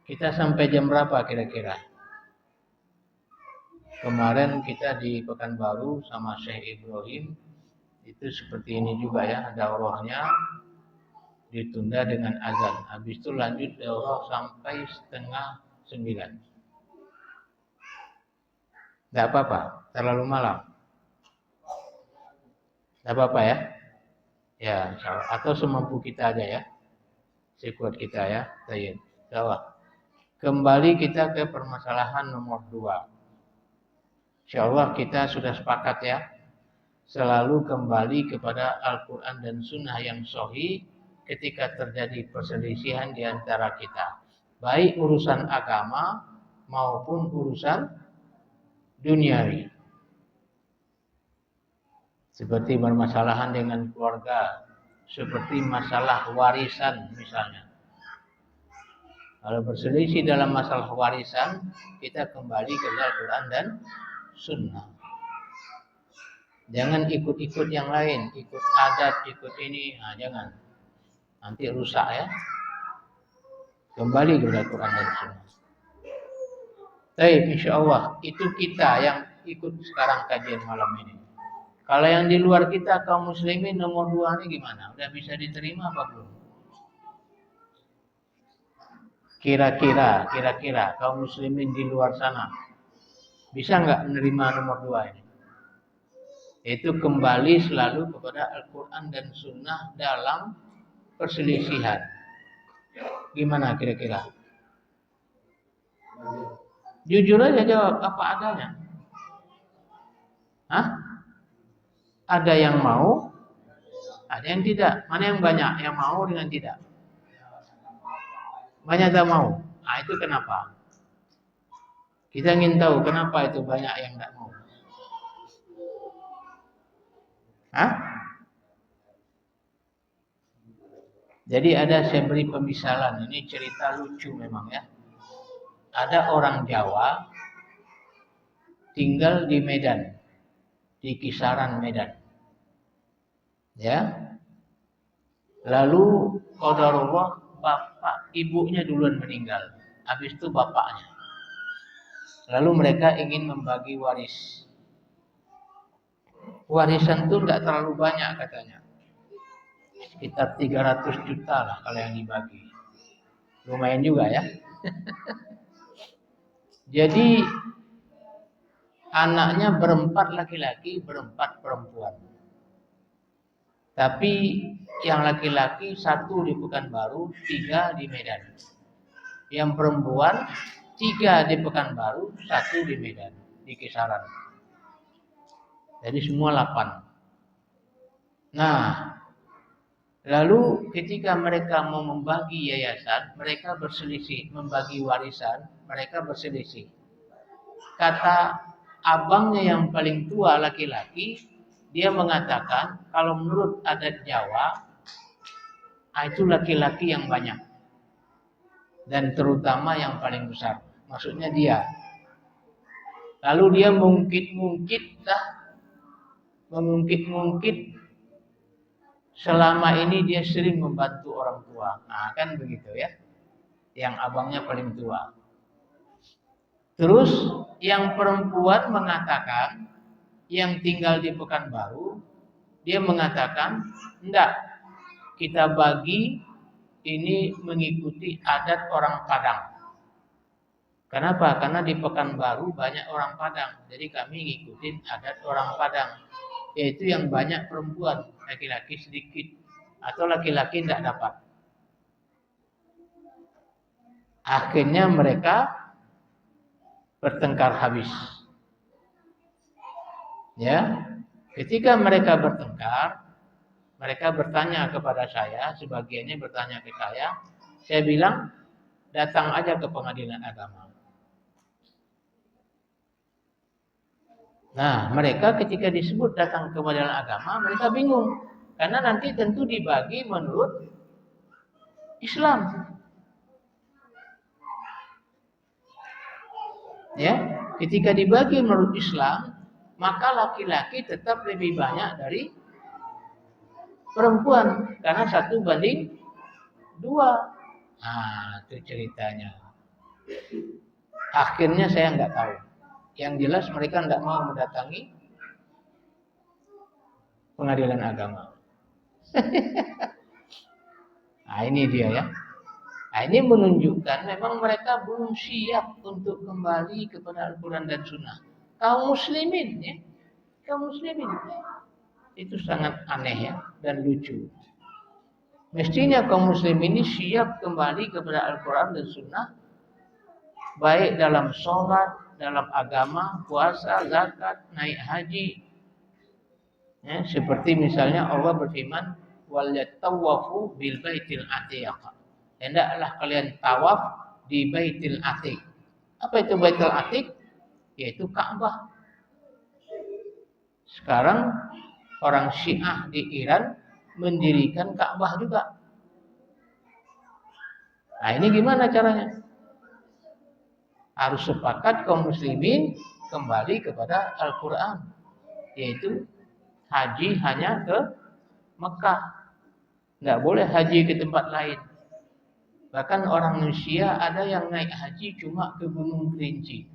Kita sampai jam berapa kira-kira? Kemarin kita di Pekanbaru sama Syekh Ibrahim itu seperti ini juga ya, daurahnya ditunda dengan azan. Habis itu lanjut daurah sampai 8:30. Tidak apa-apa, terlalu malam. Tidak apa-apa ya? Ya, insyaallah. Atau semampu kita aja ya, sekuat kita ya. Baik. Kembali kita ke permasalahan nomor 2. Insyaallah kita sudah sepakat ya, selalu kembali kepada Al-Quran dan Sunnah yang sahih ketika terjadi perselisihan di antara kita, baik urusan agama maupun urusan duniawi, seperti permasalahan dengan keluarga, seperti masalah warisan misalnya. Kalau berselisih dalam masalah warisan, kita kembali ke Al-Quran dan Sunnah. Jangan ikut-ikut yang lain, ikut adat, ikut ini, jangan. Nanti rusak ya. Kembali kepada Quran dan Sunnah. Baik, insya Allah itu kita yang ikut sekarang kajian malam ini. Kalau yang di luar kita kaum muslimin nomor 2 ini gimana? Udah bisa diterima apa belum? Kira-kira kaum muslimin di luar sana bisa nggak menerima nomor 2 ini? Itu kembali selalu kepada Al-Quran dan Sunnah dalam perselisihan. Gimana kira-kira? Jujur aja jawab apa adanya. Hah? Ada yang mau, ada yang tidak. Mana yang banyak? Yang mau dengan tidak. Banyak tak mau. Nah, itu kenapa? Kita ingin tahu kenapa itu banyak yang tidak mau. Hah? Jadi saya beri pemisalan. Ini cerita lucu memang ya. Ada orang Jawa tinggal di Medan, di kisaran Medan. Ya. Lalu qadarullah bapak ibunya duluan meninggal. Habis itu bapaknya. Lalu mereka ingin membagi waris. Warisan itu tidak terlalu banyak katanya. Sekitar 300 juta lah kalau yang dibagi. Lumayan juga ya. Jadi anaknya berempat laki-laki, berempat perempuan. Tapi yang laki-laki 1 di Pekanbaru, 3 di Medan. Yang perempuan 3 di Pekanbaru, 1 di Medan, di kisaran. Jadi semua 8. Nah, lalu ketika mereka mau membagi yayasan, mereka berselisih, membagi warisan, mereka berselisih. Kata abangnya yang paling tua laki-laki, dia mengatakan kalau menurut adat Jawa, itu laki-laki yang banyak. Dan terutama yang paling besar. Maksudnya dia. Lalu dia mengungkit-ungkit selama ini dia sering membantu orang tua. Nah, kan begitu ya. Yang abangnya paling tua. Terus yang perempuan mengatakan, yang tinggal di Pekanbaru, dia mengatakan, enggak, kita bagi ini mengikuti adat orang Padang. Kenapa? Karena di Pekanbaru banyak orang Padang, jadi kami ngikutin adat orang Padang, yaitu yang banyak perempuan, laki-laki sedikit, atau laki-laki tidak dapat. Akhirnya mereka bertengkar habis. Ya, ketika mereka bertengkar, mereka bertanya kepada saya, sebagiannya bertanya ke saya bilang, datang aja ke pengadilan agama. Nah, mereka ketika disebut datang ke pengadilan agama, mereka bingung. Karena nanti tentu dibagi menurut Islam. Ya, ketika dibagi menurut Islam, maka laki-laki tetap lebih banyak dari perempuan karena 1:2. Nah, itu ceritanya. Akhirnya saya nggak tahu. Yang jelas mereka nggak mau mendatangi pengadilan agama. Nah, ini dia ya. Nah, ini menunjukkan memang mereka belum siap untuk kembali kepada Al-Quran dan Sunnah. Kaum muslimin ya. Kaum muslimin. Itu sangat aneh ya dan lucu. Mestinya kaum muslimin ini siap kembali kepada Al-Quran dan Sunnah. Baik dalam sholat, dalam agama, puasa, zakat, naik haji. Ya, seperti misalnya Allah berfirman, wal yatawafu bil baitil atiq. Hendaklah kalian tawaf di Baitul Atiq. Apa itu Baitul Atiq? Yaitu Ka'bah. Sekarang orang Syiah di Iran mendirikan Ka'bah juga. Nah, ini gimana caranya? Harus sepakat kaum muslimin kembali kepada Al-Quran. Yaitu haji hanya ke Mekah. Tidak boleh haji ke tempat lain. Bahkan orang Indonesia ada yang naik haji cuma ke Gunung Kerinci.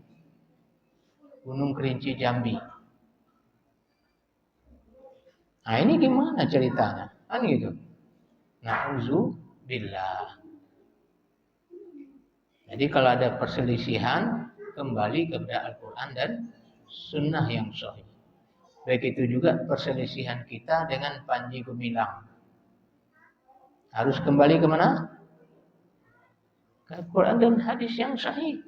Gunung Kerinci Jambi. Nah ini gimana ceritanya? Kan gitu. Na'udzubillah. Jadi kalau ada perselisihan, kembali kepada Al-Quran dan Sunnah yang sahih. Baik itu juga perselisihan kita dengan Panji Gumilang. Harus kembali kemana? Ke Al-Quran dan hadis yang sahih.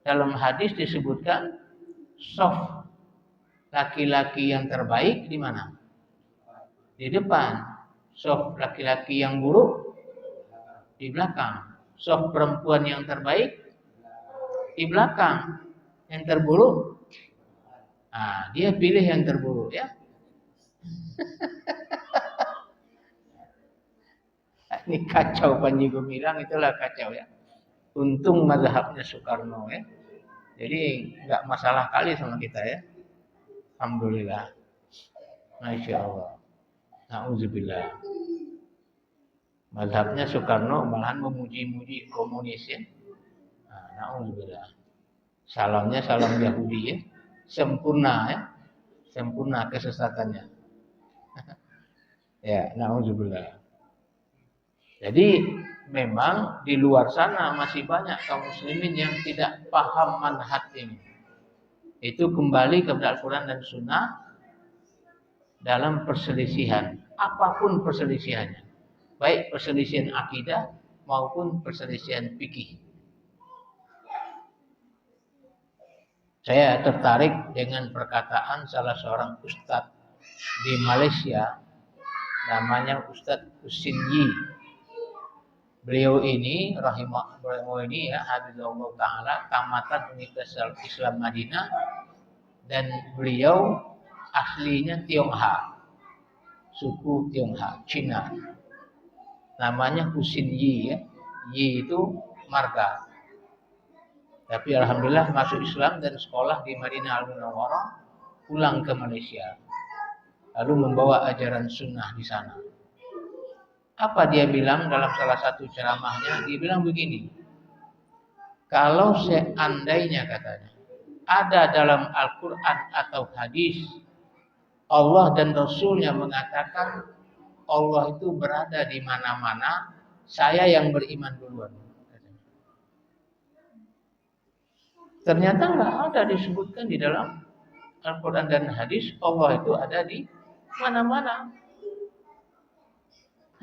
Dalam hadis disebutkan soft laki-laki yang terbaik di mana? Di depan. Soft laki-laki yang buruk di belakang. Soft perempuan yang terbaik di belakang. Yang terburuk, nah, dia pilih yang terburuk ya. Ini kacau Panji Gumilang, itulah kacau ya. Untung mazhabnya Soekarno ya. Jadi nggak masalah kali sama kita ya. Alhamdulillah. Masya Allah. Na'udzubillah. Mazhabnya Soekarno malahan memuji-muji komunis ya. Na'udzubillah. Salamnya salam Yahudi ya. Sempurna ya. Sempurna kesesatannya. Ya, na'udzubillah. Jadi memang di luar sana masih banyak kaum muslimin yang tidak paham manhaj ini. Itu kembali kepada Al-Quran dan Sunnah dalam perselisihan. Apapun perselisihannya. Baik perselisihan akidah maupun perselisihan fikih. Saya tertarik dengan perkataan salah seorang ustadz di Malaysia. Namanya Ustadz Husin Yi. Beliau ini rahimahullah ini ya, hafizahullah taala, tamatan Universitas Islam Madinah, dan beliau aslinya Tionghoa. Suku Tionghoa, Cina. Namanya Husin Yi ya. Yi itu marga. Tapi alhamdulillah masuk Islam dan sekolah di Madinah Al-Munawwarah, pulang ke Malaysia. Lalu membawa ajaran sunnah di sana. Apa dia bilang dalam salah satu ceramahnya? Dia bilang begini, kalau seandainya katanya ada dalam Al-Quran atau hadis Allah dan Rasulnya mengatakan Allah itu berada di mana-mana, saya yang beriman duluan. Ternyata nggak ada disebutkan di dalam Al-Quran dan hadis Allah itu ada di mana-mana.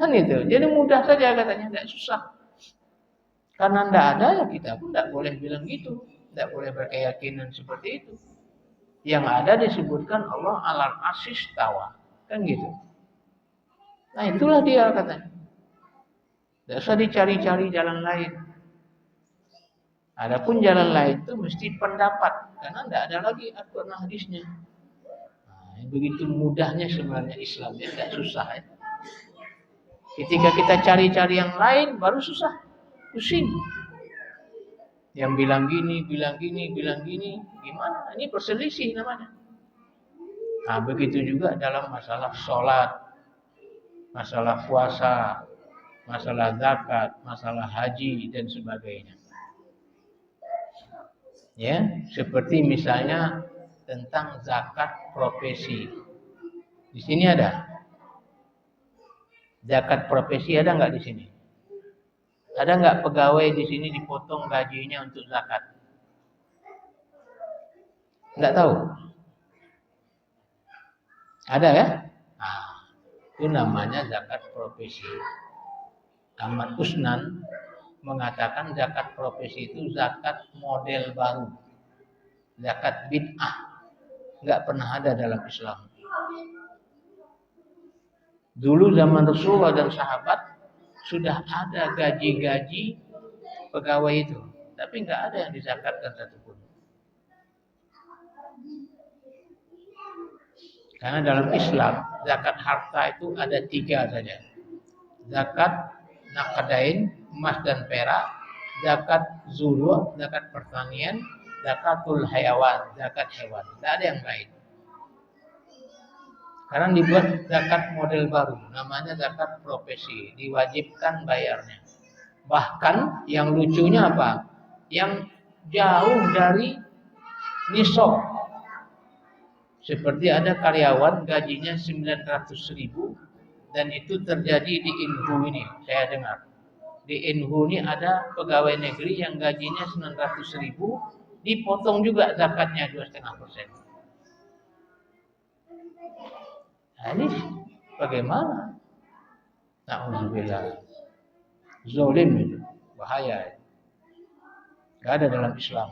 Kan itu. Jadi mudah saja katanya, tidak susah. Karena tidak ada ya kita pun tidak boleh bilang gitu, tidak boleh berkeyakinan seperti itu. Yang ada disebutkan Allah alal arsy istawa, kan gitu. Nah itulah dia katanya. Tidak usah dicari-cari jalan lain. Adapun jalan lain itu mesti pendapat, karena tidak ada lagi Al-Quran hadisnya. Nah, begitu mudahnya sebenarnya Islam ya, tidak susah ya. Ketika kita cari-cari yang lain baru susah, pusing. Yang bilang gini, gimana? Ini perselisih namanya. Nah, begitu juga dalam masalah sholat, masalah puasa, masalah zakat, masalah haji dan sebagainya. Ya, seperti misalnya tentang zakat profesi. Di sini ada. Zakat profesi ada nggak di sini? Ada nggak pegawai di sini dipotong gajinya untuk zakat? Nggak tahu. Ada ya? Nah, itu namanya zakat profesi. Ahmad Usnan mengatakan zakat profesi itu zakat model baru, zakat bid'ah, nggak pernah ada dalam Islam. Dulu zaman Rasulullah dan sahabat sudah ada gaji-gaji pegawai itu, tapi nggak ada yang dizakatkan satupun. Karena dalam Islam zakat harta itu ada 3 saja. Zakat naqdain, emas dan perak, zakat zuru', zakat pertanian, zakatul hayawan, zakat hewan. Tidak ada yang lain. Sekarang dibuat zakat model baru, namanya zakat profesi, diwajibkan bayarnya. Bahkan yang lucunya apa? Yang jauh dari nisab. Seperti ada karyawan gajinya 900.000 dan itu terjadi di Inhu ini, saya dengar. Di Inhu ini ada pegawai negeri yang gajinya 900.000, dipotong juga zakatnya 2,5%. Nah, ini bagaimana? Na'udzubillah. Zolim itu, bahaya. Gak ada dalam Islam.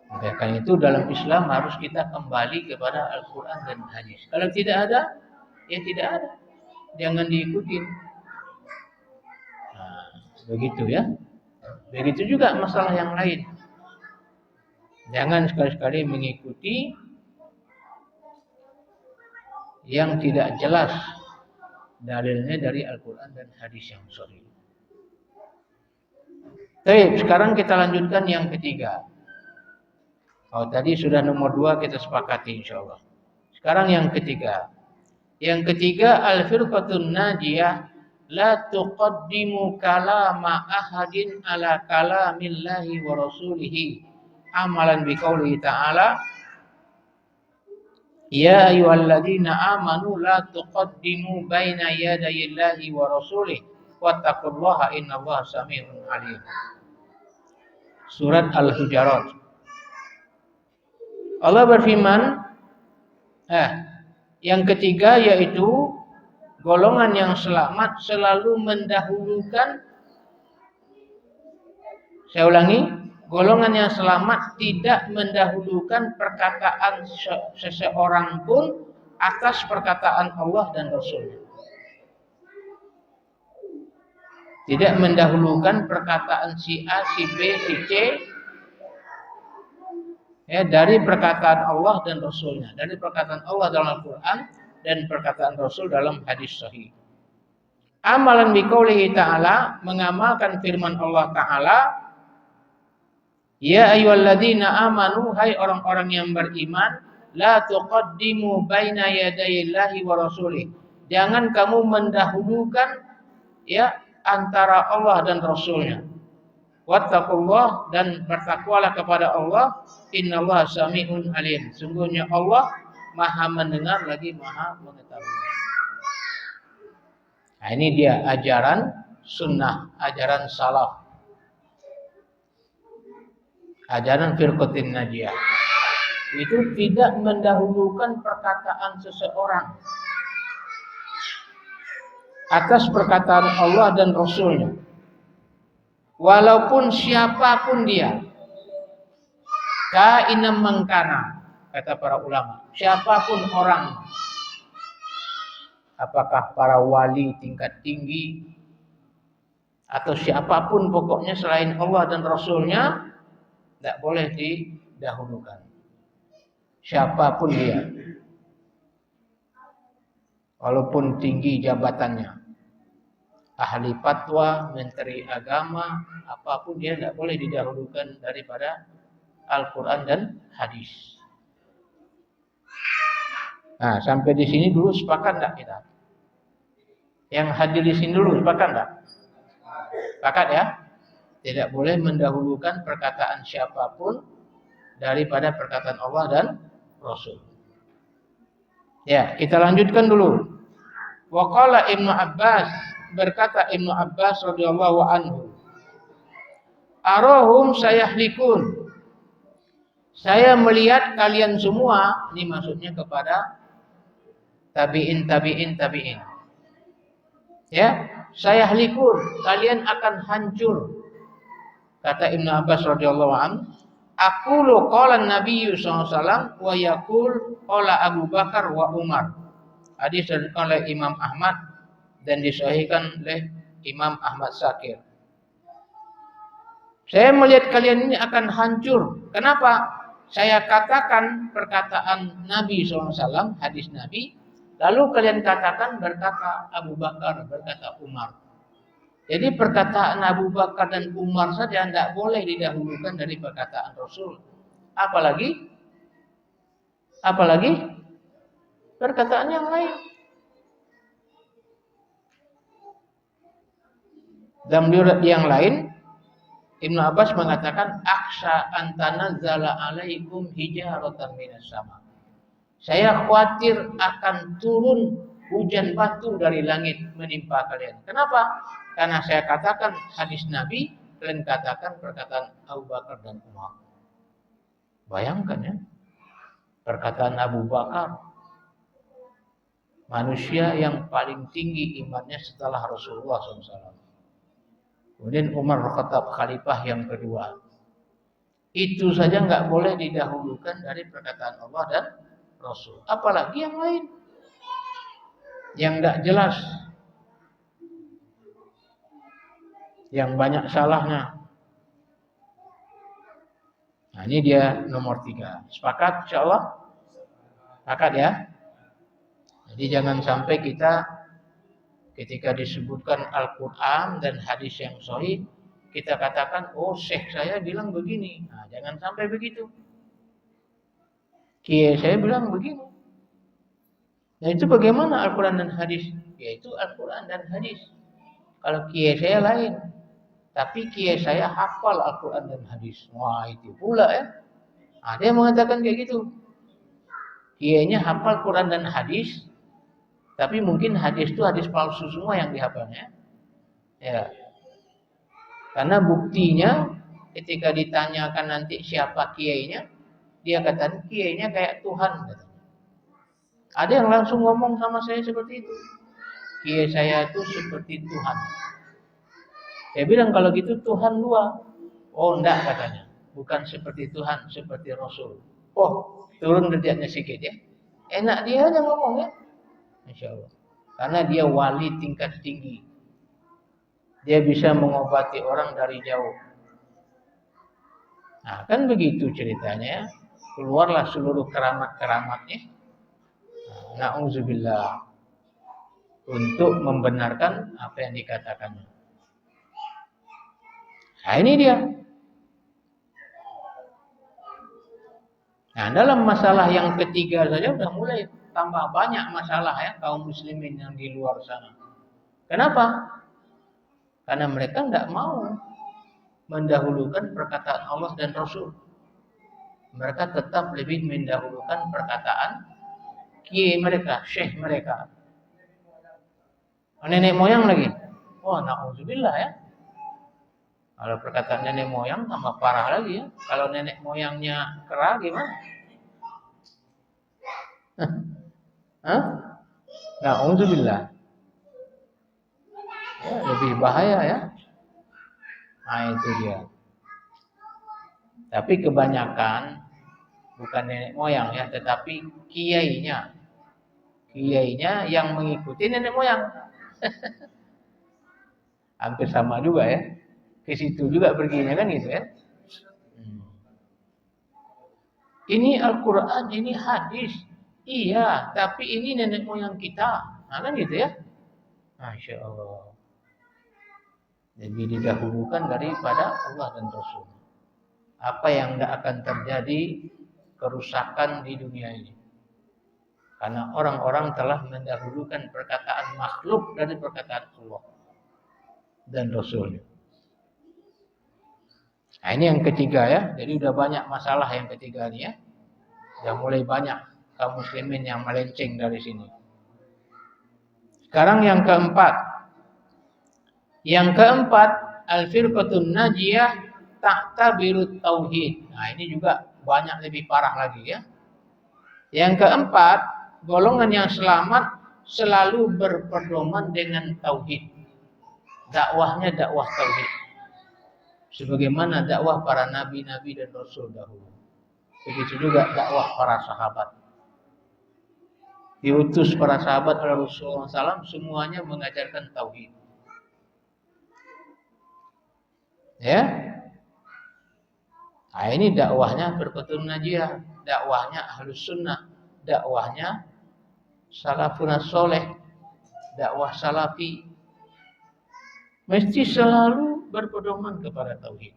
Oleh karena itu dalam Islam harus kita kembali kepada Al-Quran dan hadis. Kalau tidak ada, ya tidak ada. Jangan diikuti. Nah, begitu ya. Begitu juga masalah yang lain. Jangan sekali-sekali mengikuti yang tidak jelas dalilnya dari Al-Quran dan hadis yang sahih. Baik, sekarang kita lanjutkan yang ketiga. Oh, tadi sudah nomor 2 kita sepakati insyaallah. Sekarang yang ketiga. Yang ketiga, al-firqatun najiyah la tuqaddimu kalama ahadin ala kalamillahi wa rasulihi amalan biqaulihi ta'ala ya ayyuhalladzina amanu la tuqaddimu baina yadayillahi wa rasulihi wattaqullaha innallaha samii'un 'aliim. Surat Al-Hujurat. Allah berfirman, yang ketiga yaitu golongan yang selamat selalu mendahulukan, saya ulangi, golongan yang selamat tidak mendahulukan perkataan seseorang pun atas perkataan Allah dan Rasul-Nya. Tidak mendahulukan perkataan si A, si B, si C dari perkataan Allah dan Rasul-Nya, dari perkataan Allah dalam Al-Quran dan perkataan Rasul dalam hadis sahih. Amalan biqaulihi ta'ala, mengamalkan firman Allah Ta'ala, ya ayyuhalladzina amanu, hai orang-orang yang beriman, la tuqaddimu baina yadayillahi wa rasulih. Jangan kamu mendahulukan antara Allah dan Rasul-Nya. Wattaqullah, dan bertakwalah kepada Allah, innallaha samii'un 'aliim. Sungguhnya Allah Maha mendengar lagi Maha mengetahui. Nah, ini dia ajaran sunnah, ajaran salaf. Ajaran firqatin najiyah. Itu tidak mendahulukan perkataan seseorang atas perkataan Allah dan Rasul-Nya. Walaupun siapapun dia. Kainam mengkana, kata para ulama. Siapapun orang. Apakah para wali tingkat tinggi, atau siapapun pokoknya selain Allah dan Rasul-Nya, tidak boleh didahulukan. Siapapun dia. Walaupun tinggi jabatannya. Ahli fatwa, menteri agama, apapun dia tidak boleh didahulukan daripada Al-Quran dan hadis. Nah, sampai di sini dulu sepakat enggak kita? Yang hadir di sini dulu sepakat enggak? Sepakat ya? Tidak boleh mendahulukan perkataan siapapun daripada perkataan Allah dan Rasul. Ya, kita lanjutkan dulu. Wa qala Ibnu Abbas, berkata Ibnu Abbas radhiyallahu anhu, arahum sayahlikun, saya melihat kalian semua, ini maksudnya kepada tabi'in. Ya, sayahlikun, kalian akan hancur. Kata Ibnu Abbas radhiyallahu anhu, aqulu qala Nabi sallallahu alaihi wasallam wa yaqul qala Abu Bakar wa Umar. Hadis oleh Imam Ahmad dan disahihkan oleh Imam Ahmad Syakir. Saya melihat kalian ini akan hancur. Kenapa? Saya katakan perkataan Nabi SAW, hadis Nabi, lalu kalian katakan berkata Abu Bakar, berkata Umar. Jadi perkataan Abu Bakar dan Umar saja tidak boleh didahulukan dari perkataan Rasul. Apalagi perkataan yang lain. Dalam riwayat yang lain, Ibnu Abbas mengatakan, "Aksha antanazzala alaikum hijaratan minas sama." Saya khawatir akan turun hujan batu dari langit menimpa kalian. Kenapa? Karena saya katakan hadis Nabi, kalian katakan perkataan Abu Bakar dan Umar. Bayangkan ya, perkataan Abu Bakar, manusia yang paling tinggi imannya setelah Rasulullah SAW. Kemudian Umar Khattab khalifah yang kedua. Itu saja nggak boleh didahulukan dari perkataan Allah dan Rasul. Apalagi yang lain yang nggak jelas, yang banyak salahnya. Nah, ini dia nomor 3. Sepakat insyaallah? Sepakat ya? Jadi jangan sampai kita ketika disebutkan Al-Quran dan hadis yang sahih, kita katakan, oh syekh saya bilang begini. Nah, jangan sampai begitu. Kiai saya bilang begini. Nah itu bagaimana Al-Quran dan hadis? Yaitu Al-Quran dan hadis. Kalau kiai saya lain. Tapi kiai saya hafal Al-Quran dan hadis. Wah itu pula ya. Ada yang mengatakan kayak gitu. Kiainya hafal Quran dan hadis. Tapi mungkin hadis itu hadis palsu semua yang dihafalnya. Ya. Karena buktinya ketika ditanyakan nanti siapa kiainya, dia katakan kiainya kayak Tuhan. Ada yang langsung ngomong sama saya seperti itu. Kiai saya itu seperti Tuhan. Saya bilang kalau gitu Tuhan dua. Oh enggak katanya. Bukan seperti Tuhan, seperti Rasul. Oh turun derajatnya sedikit ya. Enak dia aja ngomong ya. Insya Allah. Karena dia wali tingkat tinggi. Dia bisa mengobati orang dari jauh. Nah kan begitu ceritanya. Keluarlah seluruh keramat-keramatnya. Na'udzubillah. Untuk membenarkan apa yang dikatakannya. Nah ini dia. Nah dalam masalah yang ketiga saja sudah mulai tambah banyak masalah ya kaum muslimin yang di luar sana. Kenapa? Karena mereka tidak mau mendahulukan perkataan Allah dan Rasul. Mereka tetap lebih mendahulukan perkataan kiai mereka, syekh mereka. Nenek moyang lagi. Oh, na'udzubillah ya. Kalau perkataan nenek moyang tambah parah lagi ya. Kalau nenek moyangnya kera gimana? Hah? Na'udzubillah. Ya, lebih bahaya ya. Nah itu dia. Tapi kebanyakan bukan nenek moyang ya, tetapi kiainya. Kiainya yang mengikuti nenek moyang. Hampir sama juga ya. Ke situ juga perginya kan gitu ya. Ini Al-Quran, ini hadis. Iya, tapi ini nenek moyang kita. Nah kan gitu ya. Masya Allah. Jadi didahulukan daripada Allah dan Rasul. Apa yang tidak akan terjadi kerusakan di dunia ini. Karena orang-orang telah mendahulukan perkataan makhluk dari perkataan Allah dan Rasul. Nah ini yang ketiga ya. Jadi udah banyak masalah yang ketiga ini ya. Udah mulai banyak kaum muslimin yang melenceng dari sini. Sekarang yang keempat. Yang keempat, al-firqatun najiyah ta'tabirut tauhid. Nah, ini juga banyak lebih parah lagi ya. Yang keempat, golongan yang selamat selalu berpedoman dengan tauhid. Dakwahnya dakwah tauhid. Sebagaimana dakwah para nabi-nabi dan rasul dahulu. Begitu juga dakwah para sahabat. Diutus para sahabat oleh Rasulullah SAW semuanya mengajarkan tauhid. Ya. Nah, ini dakwahnya firqatun najiyah, dakwahnya ahlus sunnah, dakwahnya salafun soleh, dakwah salafi. Mesti selalu berpedoman kepada tauhid.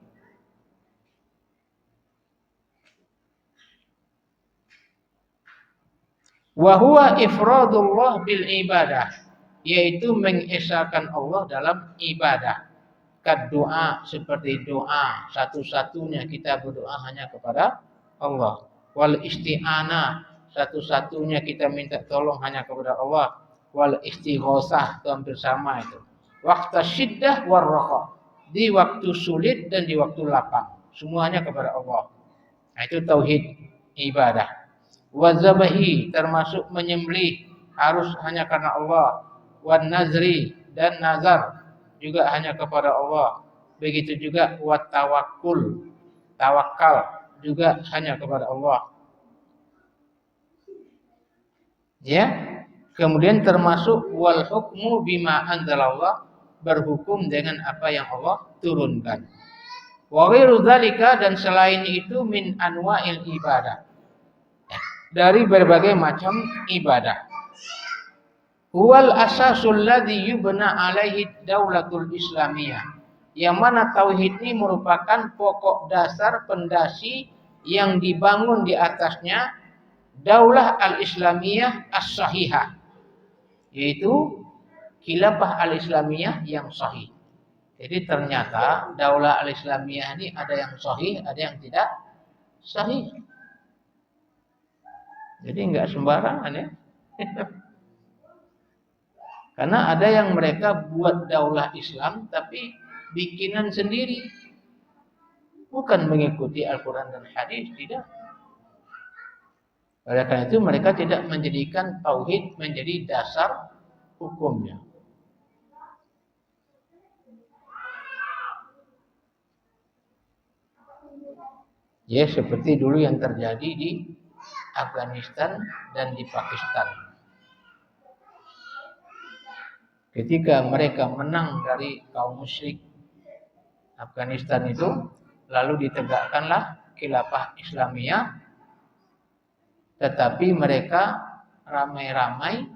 Wa huwa ifradullah bil ibadah, yaitu mengesahkan Allah dalam ibadah. Doa seperti doa, satu-satunya kita berdoa hanya kepada Allah. Wal isti'anah, satu-satunya kita minta tolong hanya kepada Allah. Wal istighosah, itu hampir sama itu. Waktu syiddah war raha, di waktu sulit dan di waktu lapang, semuanya kepada Allah. Nah, itu tauhid ibadah. Wazabahi, termasuk menyembelih, harus hanya karena Allah. Wan nazri, dan nazar juga hanya kepada Allah. Begitu juga wat tawakkul, tawakal juga hanya kepada Allah. Ya. Kemudian termasuk wal hukmu bima anzalallah, berhukum dengan apa yang Allah turunkan. Wa ghairu dzalika, dan selain itu min anwa'il ibadah, dari berbagai macam ibadah. Huwal asasul ladzi yubna alaihi daulatul islamiyah, yang mana tauhid ini merupakan pokok dasar pondasi yang dibangun di atasnya daulah al-islamiyah as-sahihah, yaitu khilafah al-islamiyah yang sahih. Jadi ternyata daulah al-islamiyah ini ada yang sahih, ada yang tidak sahih. Jadi enggak sembarangan ya. Karena ada yang mereka buat daulah Islam tapi bikinan sendiri, bukan mengikuti Al-Quran dan hadis, tidak. Oleh karena itu mereka tidak menjadikan tauhid menjadi dasar hukumnya. Ya, seperti dulu yang terjadi di Afghanistan dan di Pakistan. Ketika mereka menang dari kaum musyrik Afghanistan itu, lalu ditegakkanlah khilafah Islamiyah, tetapi mereka ramai-ramai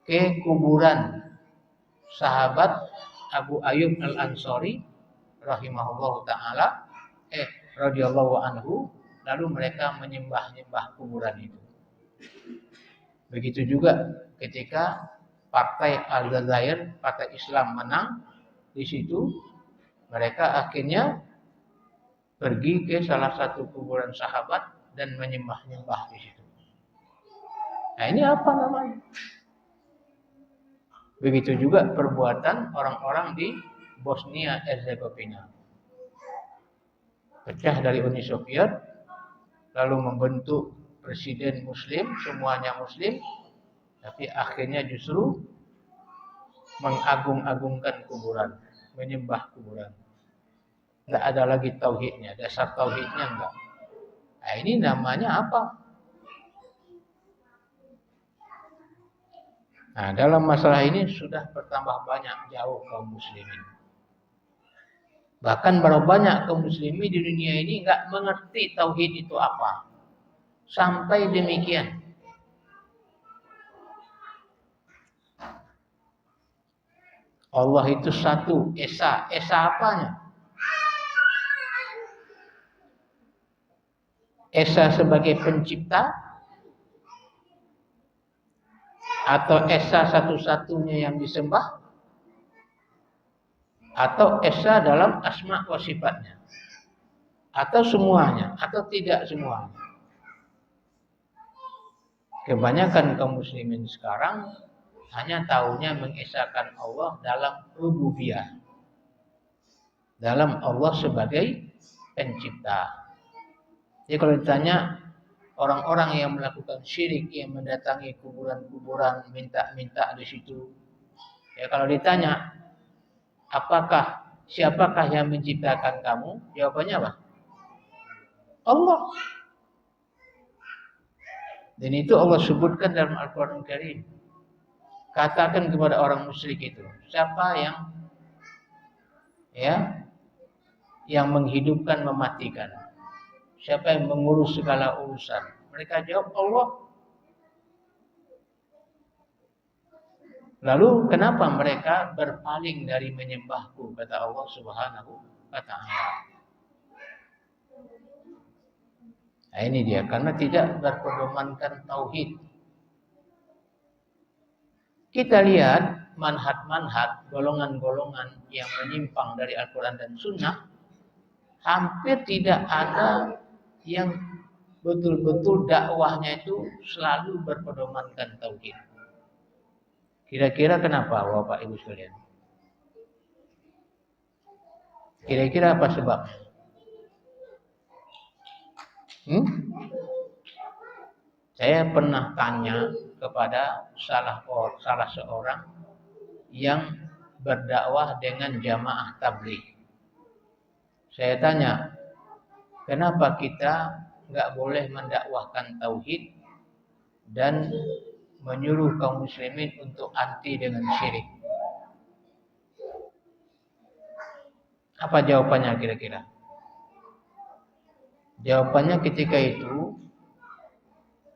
ke kuburan sahabat Abu Ayyub Al-Ansari rahimahullahu taala, radhiyallahu anhu, lalu mereka menyembah-nyembah kuburan itu. Begitu juga ketika Partai Al-Jazair, Partai Islam menang di situ, mereka akhirnya pergi ke salah satu kuburan sahabat dan menyembah-nyembah di situ. Nah, ini apa namanya? Begitu juga perbuatan orang-orang di Bosnia Herzegovina. Pecah dari Uni Soviet, lalu membentuk presiden muslim, semuanya muslim, tapi akhirnya justru mengagung-agungkan kuburan, menyembah kuburan. Tidak ada lagi tauhidnya, dasar tauhidnya enggak. Nah, ini namanya apa? Nah, dalam masalah ini sudah bertambah banyak jauh kaum muslimin. Bahkan berapa banyak kaum muslimin di dunia ini enggak mengerti tauhid itu apa. Sampai demikian. Allah itu satu, esa. Esa apanya? Esa sebagai pencipta? Atau esa satu-satunya yang disembah? Atau esa dalam asma wa sifatnya? Atau semuanya? Atau tidak semuanya? Kebanyakan kaum muslimin sekarang hanya tahunya mengesahkan Allah dalam rububiyah, dalam Allah sebagai pencipta. Jadi kalau ditanya orang-orang yang melakukan syirik, yang mendatangi kuburan-kuburan, minta-minta di situ, ya kalau ditanya, siapakah yang menciptakan kamu? Jawabannya apa? Allah. Dan itu Allah sebutkan dalam Al-Quran Karim. Katakan kepada orang musyrik itu, siapa yang menghidupkan, mematikan? Siapa yang mengurus segala urusan? Mereka jawab Allah. Lalu kenapa mereka berpaling dari menyembahku, kata Allah Subhanahu wa ta'ala. Nah, ini dia, karena tidak berpedomankan tauhid. Kita lihat manhaj-manhaj, golongan-golongan yang menyimpang dari Al-Quran dan Sunnah, hampir tidak ada yang betul-betul dakwahnya itu selalu berpedomankan tauhid. Kira-kira kenapa Bapak Ibu sekalian? Kira-kira apa sebabnya? Saya pernah tanya kepada salah seorang yang berdakwah dengan jamaah tabligh. Saya tanya, kenapa kita nggak boleh mendakwahkan tauhid dan menyuruh kaum muslimin untuk anti dengan syirik? Apa jawabannya kira-kira? Jawabannya ketika itu,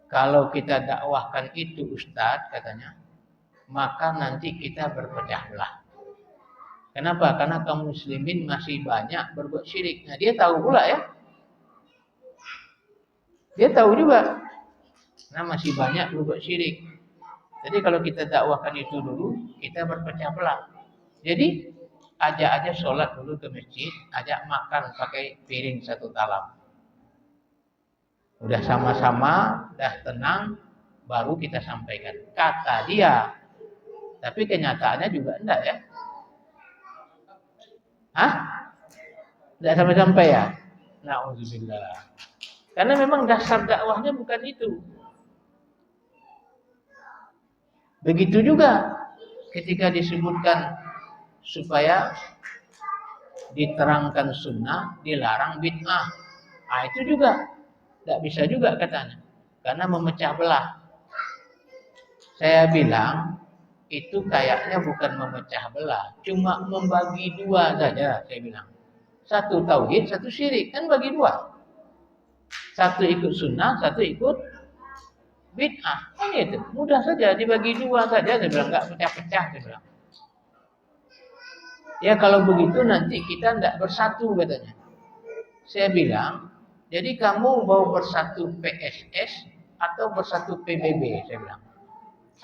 kalau kita dakwahkan itu Ustadz, katanya, maka nanti kita berpecah belah. Kenapa? Karena kaum muslimin masih banyak berbuat syirik. Nah, dia tahu pula ya. Dia tahu juga. Nah, masih banyak berbuat syirik. Jadi kalau kita dakwahkan itu dulu, kita berpecah belah. Jadi, ajak aja sholat dulu ke masjid, ajak makan pakai piring satu talam. Udah sama-sama, udah tenang, baru kita sampaikan. Kata dia. Tapi kenyataannya juga enggak ya. Hah? Enggak sampai-sampai ya? Na'udzubillah. Karena memang dasar dakwahnya bukan itu. Begitu juga ketika disebutkan supaya diterangkan sunnah, dilarang bid'ah. Nah, itu juga tidak bisa juga katanya, karena memecah belah. Saya bilang itu kayaknya bukan memecah belah, cuma membagi dua saja. Saya bilang satu tauhid, satu syirik, kan bagi dua. Satu ikut sunnah, satu ikut bid'ah. Kan itu mudah saja dibagi dua saja. Saya bilang nggak pecah-pecah. Saya bilang ya kalau begitu nanti kita tidak bersatu katanya. Saya bilang, jadi kamu mau bersatu PSS atau bersatu PBB? Saya bilang.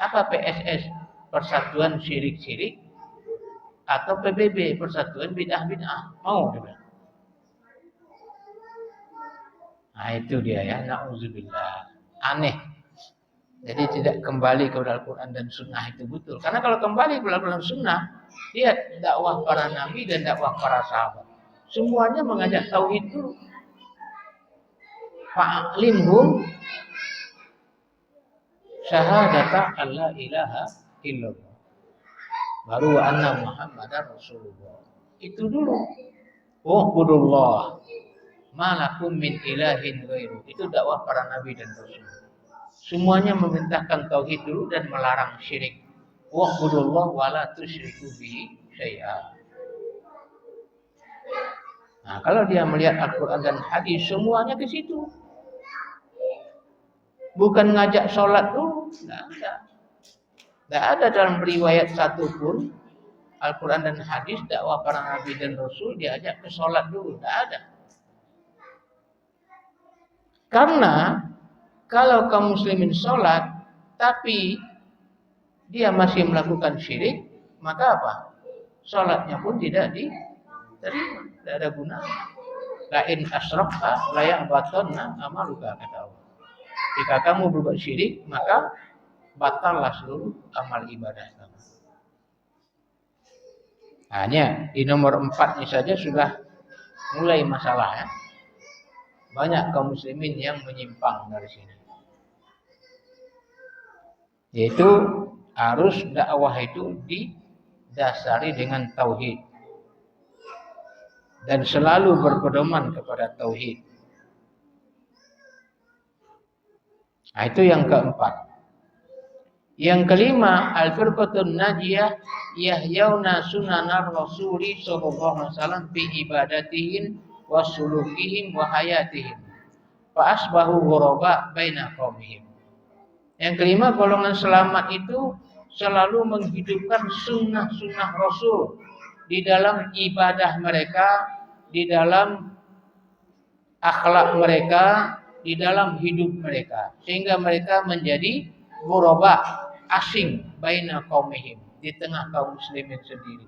Apa PSS? Persatuan syirik-syirik, atau PBB? Persatuan bid'ah-bid'ah. Mau? Dia bilang. Nah itu dia ya, na'udzubillah. Aneh. Jadi tidak kembali kepada Al-Quran dan Sunnah itu betul. Karena kalau kembali kepada Al-Quran dan Sunnah, lihat dakwah para nabi dan dakwah para sahabat. Semuanya mengajak tauhid dulu. Fa'alimhum syahadata alla ilaha illallah. Baru anna Muhammadar Rasulullah. Itu dulu. Wa'budullah. Malakum min ilahin ghairu. Itu dakwah para nabi dan rasul. Semuanya memerintahkan tauhid dulu dan melarang syirik. Wa'budullah wa la tusyriku bihi syai'a. Nah, kalau dia melihat Al-Quran dan hadis, semuanya ke situ. Bukan ngajak sholat dulu, tidak ada dalam riwayat satupun Al-Quran dan hadis dakwah para nabi dan rasul diajak ke sholat dulu, tidak ada. Karena kalau kaum muslimin sholat tapi dia masih melakukan syirik, maka apa? Sholatnya pun tidak diterima, tidak ada gunanya. Lain asyrafta layak batonna amaluka, kata Allah. Jika kamu berbuat syirik, maka batallah seluruh amal ibadah kamu. Hanya di nomor 4 ini saja sudah mulai masalah ya. Banyak kaum muslimin yang menyimpang dari sini. Yaitu harus dakwah itu didasari dengan tauhid. Dan selalu berpedoman kepada tauhid. Nah, itu yang keempat. Yang kelima, al-firqatun najiyah yahyauna sunanar rasuli sallallahu alaihi wasallam fi ibadatihim wa sulukihim wa hayatihim. Fa asbahu ghuraba baina qaumihim. Yang kelima, golongan selamat itu selalu menghidupkan sunnah-sunnah Rasul di dalam ibadah mereka, di dalam akhlak mereka, di dalam hidup mereka, sehingga mereka menjadi ghuraba, asing baina qaumihim, di tengah kaum muslimin sendiri.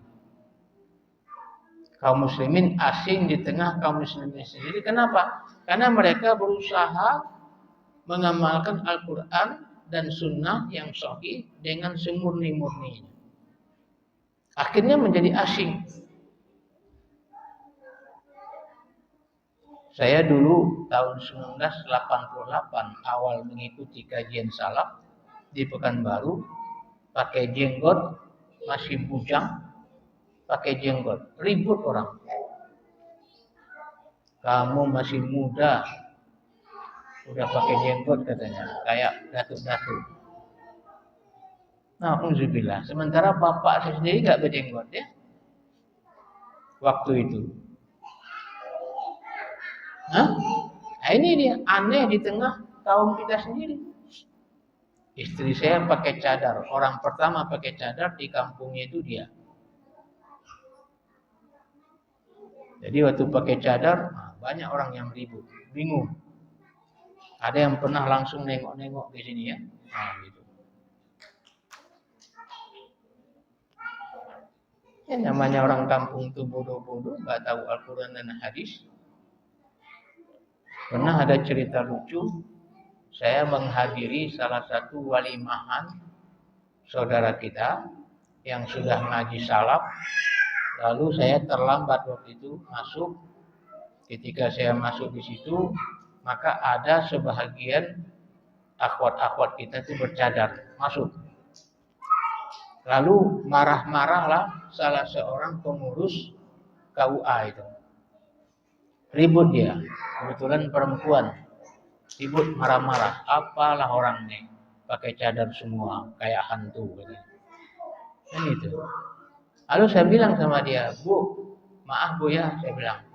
Kaum muslimin asing di tengah kaum muslimin sendiri. Kenapa? Karena mereka berusaha mengamalkan Al-Quran dan Sunnah yang sahih dengan semurni-murninya. Akhirnya menjadi asing. Saya dulu tahun 1988 awal mengikuti kajian salaf di Pekanbaru, pakai jenggot, masih bujang, pakai jenggot, ribut orang. Kamu masih muda, udah pakai jenggot katanya, kayak datuk-datuk. Nah, alhamdulillah. Sementara bapak saya sendiri nggak berjenggot ya, waktu itu. Nah, ini dia aneh di tengah kaum kita sendiri. Istri saya pakai cadar, orang pertama pakai cadar di kampungnya itu dia. Jadi waktu pakai cadar, banyak orang yang ribut, bingung. Ada yang pernah langsung nengok-nengok di sini ya. Nah, gitu. Ya, namanya orang kampung itu bodoh-bodoh, nggak tahu Al-Quran dan hadis. Pernah ada cerita lucu, saya menghadiri salah satu walimahan saudara kita yang sudah ngaji salaf. Lalu saya terlambat waktu itu masuk. Ketika saya masuk di situ, maka ada sebahagian akhwat-akhwat kita itu bercadar masuk. Lalu marah-marahlah salah seorang pengurus KUA itu. Ribut dia, kebetulan perempuan. Ribut marah-marah, apalah orang ini pakai cadar semua kayak hantu gitu. Kan itu. Lalu saya bilang sama dia, Bu, maaf Bu ya, saya bilang.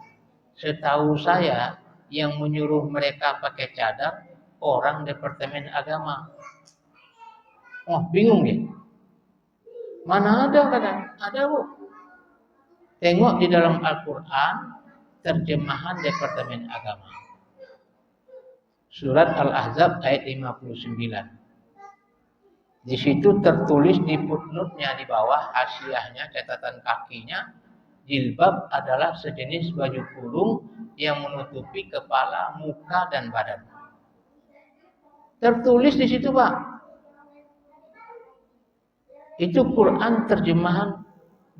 Setahu saya yang menyuruh mereka pakai cadar orang Departemen Agama. Oh, bingung dia. Mana ada kadang? Ada Bu. Tengok di dalam Al-Quran terjemahan Departemen Agama. Surat Al-Ahzab ayat 59. Di situ tertulis di footnote-nya di bawah, hasiahnya, catatan kakinya, jilbab adalah sejenis baju kurung yang menutupi kepala, muka, dan badan. Tertulis di situ, Pak. Itu Quran terjemahan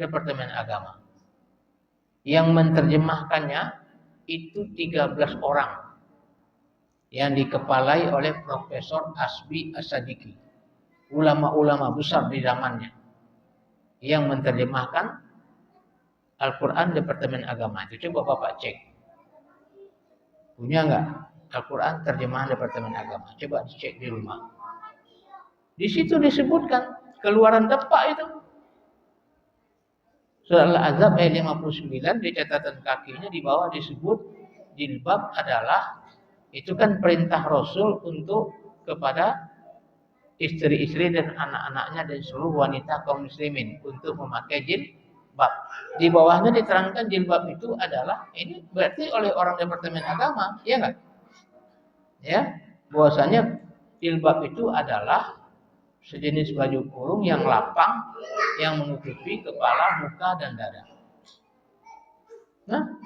Departemen Agama. Yang menerjemahkannya itu 13 orang yang dikepalai oleh Profesor Asbi As-Sadiqi, ulama-ulama besar di zamannya, yang menerjemahkan Al-Quran Departemen Agama. Itu coba Bapak cek, punya nggak Al-Quran terjemahan Departemen Agama? Coba dicek di rumah. Di situ disebutkan keluaran depak itu. Surah Al-Ahzab ayat 59 di catatan kakinya di bawah disebut jilbab adalah, itu kan perintah Rasul untuk kepada istri-istri dan anak-anaknya dan seluruh wanita kaum muslimin untuk memakai jilbab. Di bawahnya diterangkan jilbab itu adalah, ini berarti oleh orang Departemen Agama, ya enggak? Ya, bahwasanya jilbab itu adalah sejenis baju kurung yang lapang yang menutupi kepala, muka, dan dada. Nah,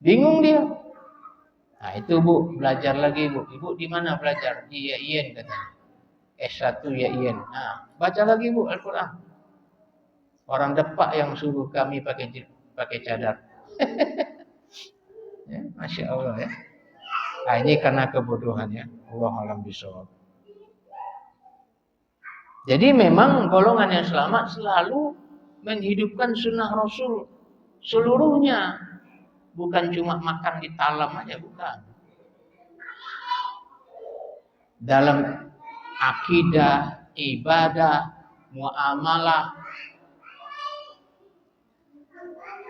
bingung dia. Nah itu Bu, belajar lagi Bu. Ibu di mana belajar? Di YAIN katanya. S1 YAIN. Nah, baca lagi Bu Al-Quran. Orang depak yang suruh kami pakai cadar. Ya, Masya Allah ya. Nah, ini karena kebodohan ya. Allah alam bisawab. Jadi memang golongan yang selamat selalu menghidupkan sunnah Rasul seluruhnya. Bukan cuma makan di talam aja, bukan. Dalam akidah, ibadah, muamalah.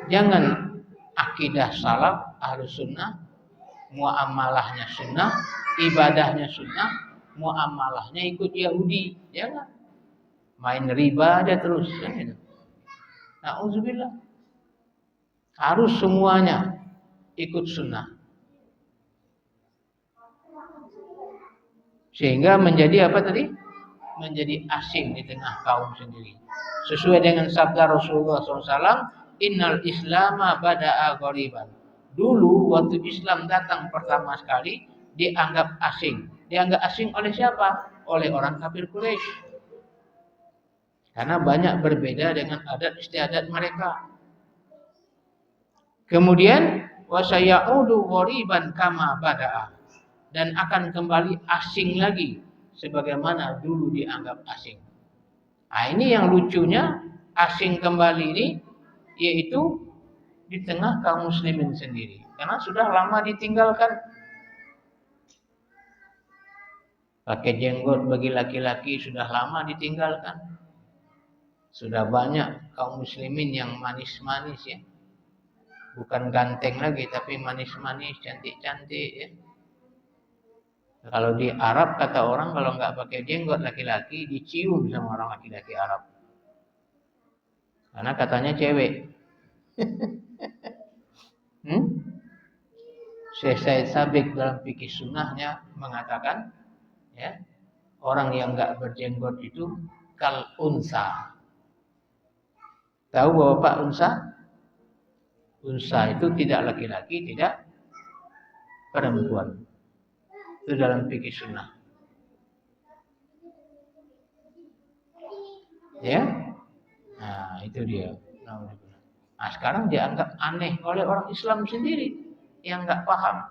Jangan akidah salaf, ahlus sunnah, muamalahnya sunnah, ibadahnya sunnah, muamalahnya ikut Yahudi. Jangan. Main riba aja terus. Na'udzubillah. Harus semuanya ikut sunnah. Sehingga menjadi apa tadi? menjadi asing di tengah kaum sendiri. Sesuai dengan sabda Rasulullah SAW, Innal Islama bada'a ghariban. Dulu waktu Islam datang pertama sekali dianggap asing. Dianggap asing oleh siapa? Oleh orang kafir Quraisy. Karena banyak berbeda dengan adat istiadat mereka. Kemudian wasayaudu ghariban kama bada'a, dan akan kembali asing lagi sebagaimana dulu dianggap asing. Nah, ini yang lucunya, asing kembali ini yaitu di tengah kaum muslimin sendiri, karena sudah lama ditinggalkan. Pakai jenggot bagi laki-laki sudah lama ditinggalkan. Sudah banyak kaum muslimin yang manis-manis ya. Bukan ganteng lagi tapi manis-manis, cantik-cantik ya. Kalau di Arab kata orang kalau nggak pakai jenggot laki-laki dicium sama orang laki-laki Arab. Karena katanya cewek. Syekh Said Sabiq dalam fikih sunnahnya mengatakan ya, orang yang nggak berjenggot itu kal unsa. Tahu Bapak unsa? Unsa itu tidak laki-laki, tidak perempuan. Itu dalam fikih sunnah. Ya, nah itu dia. Nah sekarang dianggap aneh oleh orang Islam sendiri yang nggak paham.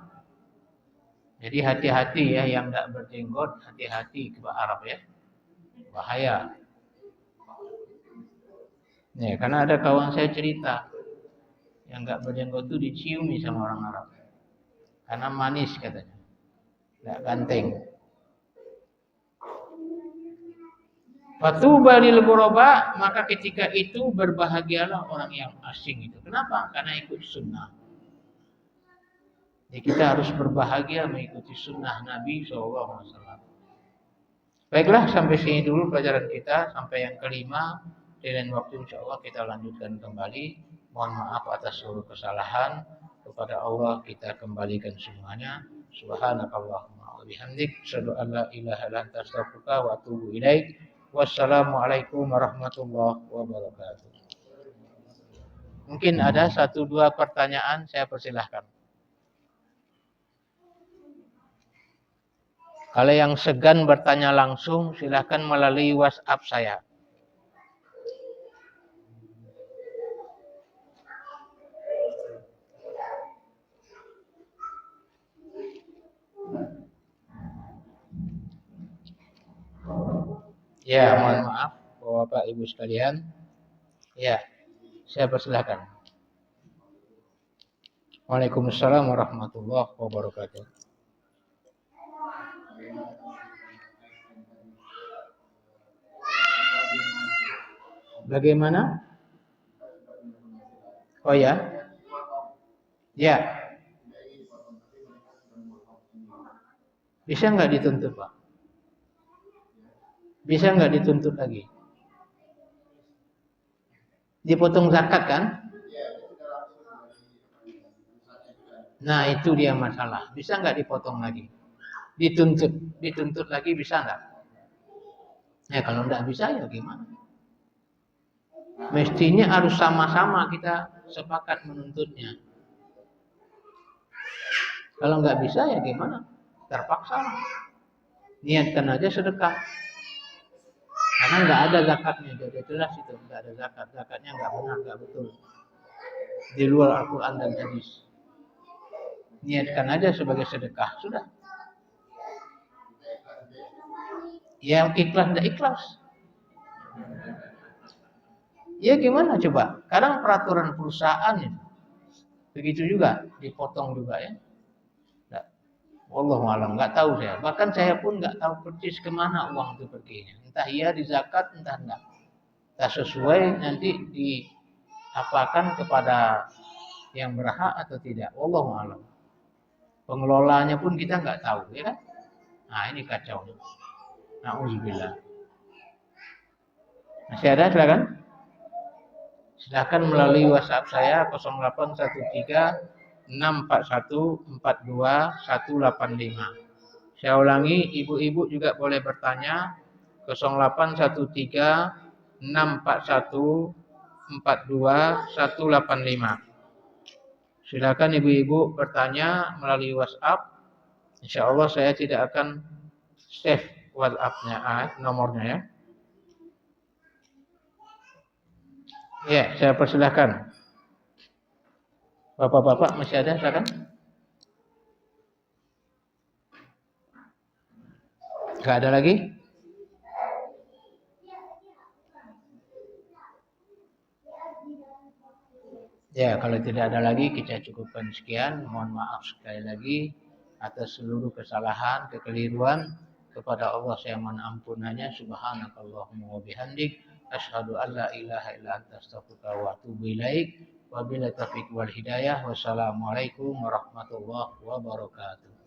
Jadi hati-hati ya yang nggak berjenggot, hati-hati ke Arab ya, bahaya. Ya, karena ada kawan saya cerita yang nggak berjenggot itu diciumi sama orang Arab, karena manis katanya, nggak ganteng. Fatuba lil ghuraba, maka ketika itu berbahagialah orang yang asing itu. Kenapa? Karena ikut sunnah. Jadi kita harus berbahagia mengikuti sunnah Nabi SAW. Baiklah, sampai sini dulu pelajaran kita, sampai yang kelima. Di lain waktu insya Allah kita lanjutkan kembali. Mohon maaf atas seluruh kesalahan. Kepada Allah kita kembalikan semuanya. Subhanakallahumma wa bihamdik, asyhadu an la ilaha illa anta, astaghfiruka wa atubu ilaik. Wassalamualaikum warahmatullahi wabarakatuh. Mungkin ada 1-2 pertanyaan, saya persilahkan. Kalau yang segan bertanya langsung, silahkan melalui WhatsApp saya. Ya, mohon maaf, Bapak Ibu sekalian. Ya, saya persilahkan. Waalaikumsalam warahmatullahi wabarakatuh. Bagaimana? Oh ya? Ya. Bisa nggak dituntut, Pak? Bisa nggak dituntut lagi? Dipotong zakat kan? Nah itu dia masalah. Bisa nggak dipotong lagi? Dituntut lagi bisa nggak? Ya kalau nggak bisa ya gimana? Mestinya harus sama-sama kita sepakat menuntutnya. Kalau nggak bisa ya gimana? Terpaksa. Niatkan aja sedekah. Karena nggak ada zakatnya, jadi jelas itu nggak ada zakat. Zakatnya nggak benar, nggak betul. Di luar Al-Quran dan hadis. Niatkan aja sebagai sedekah, sudah. Yang ikhlas tidak ikhlas. Ya gimana coba? Kadang peraturan perusahaan ya, begitu juga, dipotong juga ya. Wallahualam, nggak tahu saya. Bahkan saya pun nggak tahu persis kemana uang itu perginya. Entah iya di zakat, entah enggak. Tak sesuai nanti diapakan kepada yang berhak atau tidak. Wallahualam. Pengelolanya pun kita nggak tahu, ya kan? Nah ini kacau. Nauzubillah. Masih ada, silakan. Silakan melalui WhatsApp saya 0813 641 42 185. Saya ulangi, ibu-ibu juga boleh bertanya 0813 641 42185. Silakan ibu-ibu bertanya melalui WhatsApp. Insya Allah saya tidak akan save WhatsApp-nya, nomornya ya. Ya, saya persilahkan. Bapak-bapak masih ada, silakan. Enggak ada lagi? Ya, kalau tidak ada lagi kita cukupkan sekian. Mohon maaf sekali lagi atas seluruh kesalahan, kekeliruan. Kepada Allah saya mohon ampunannya. Subhanakallahumma wa bihamdik asyhadu an la ilaha illa anta astaghfiruka wa atubu ilaik. Wabillahi taufiq wal hidayah. Wassalamualaikum warahmatullahi wabarakatuh.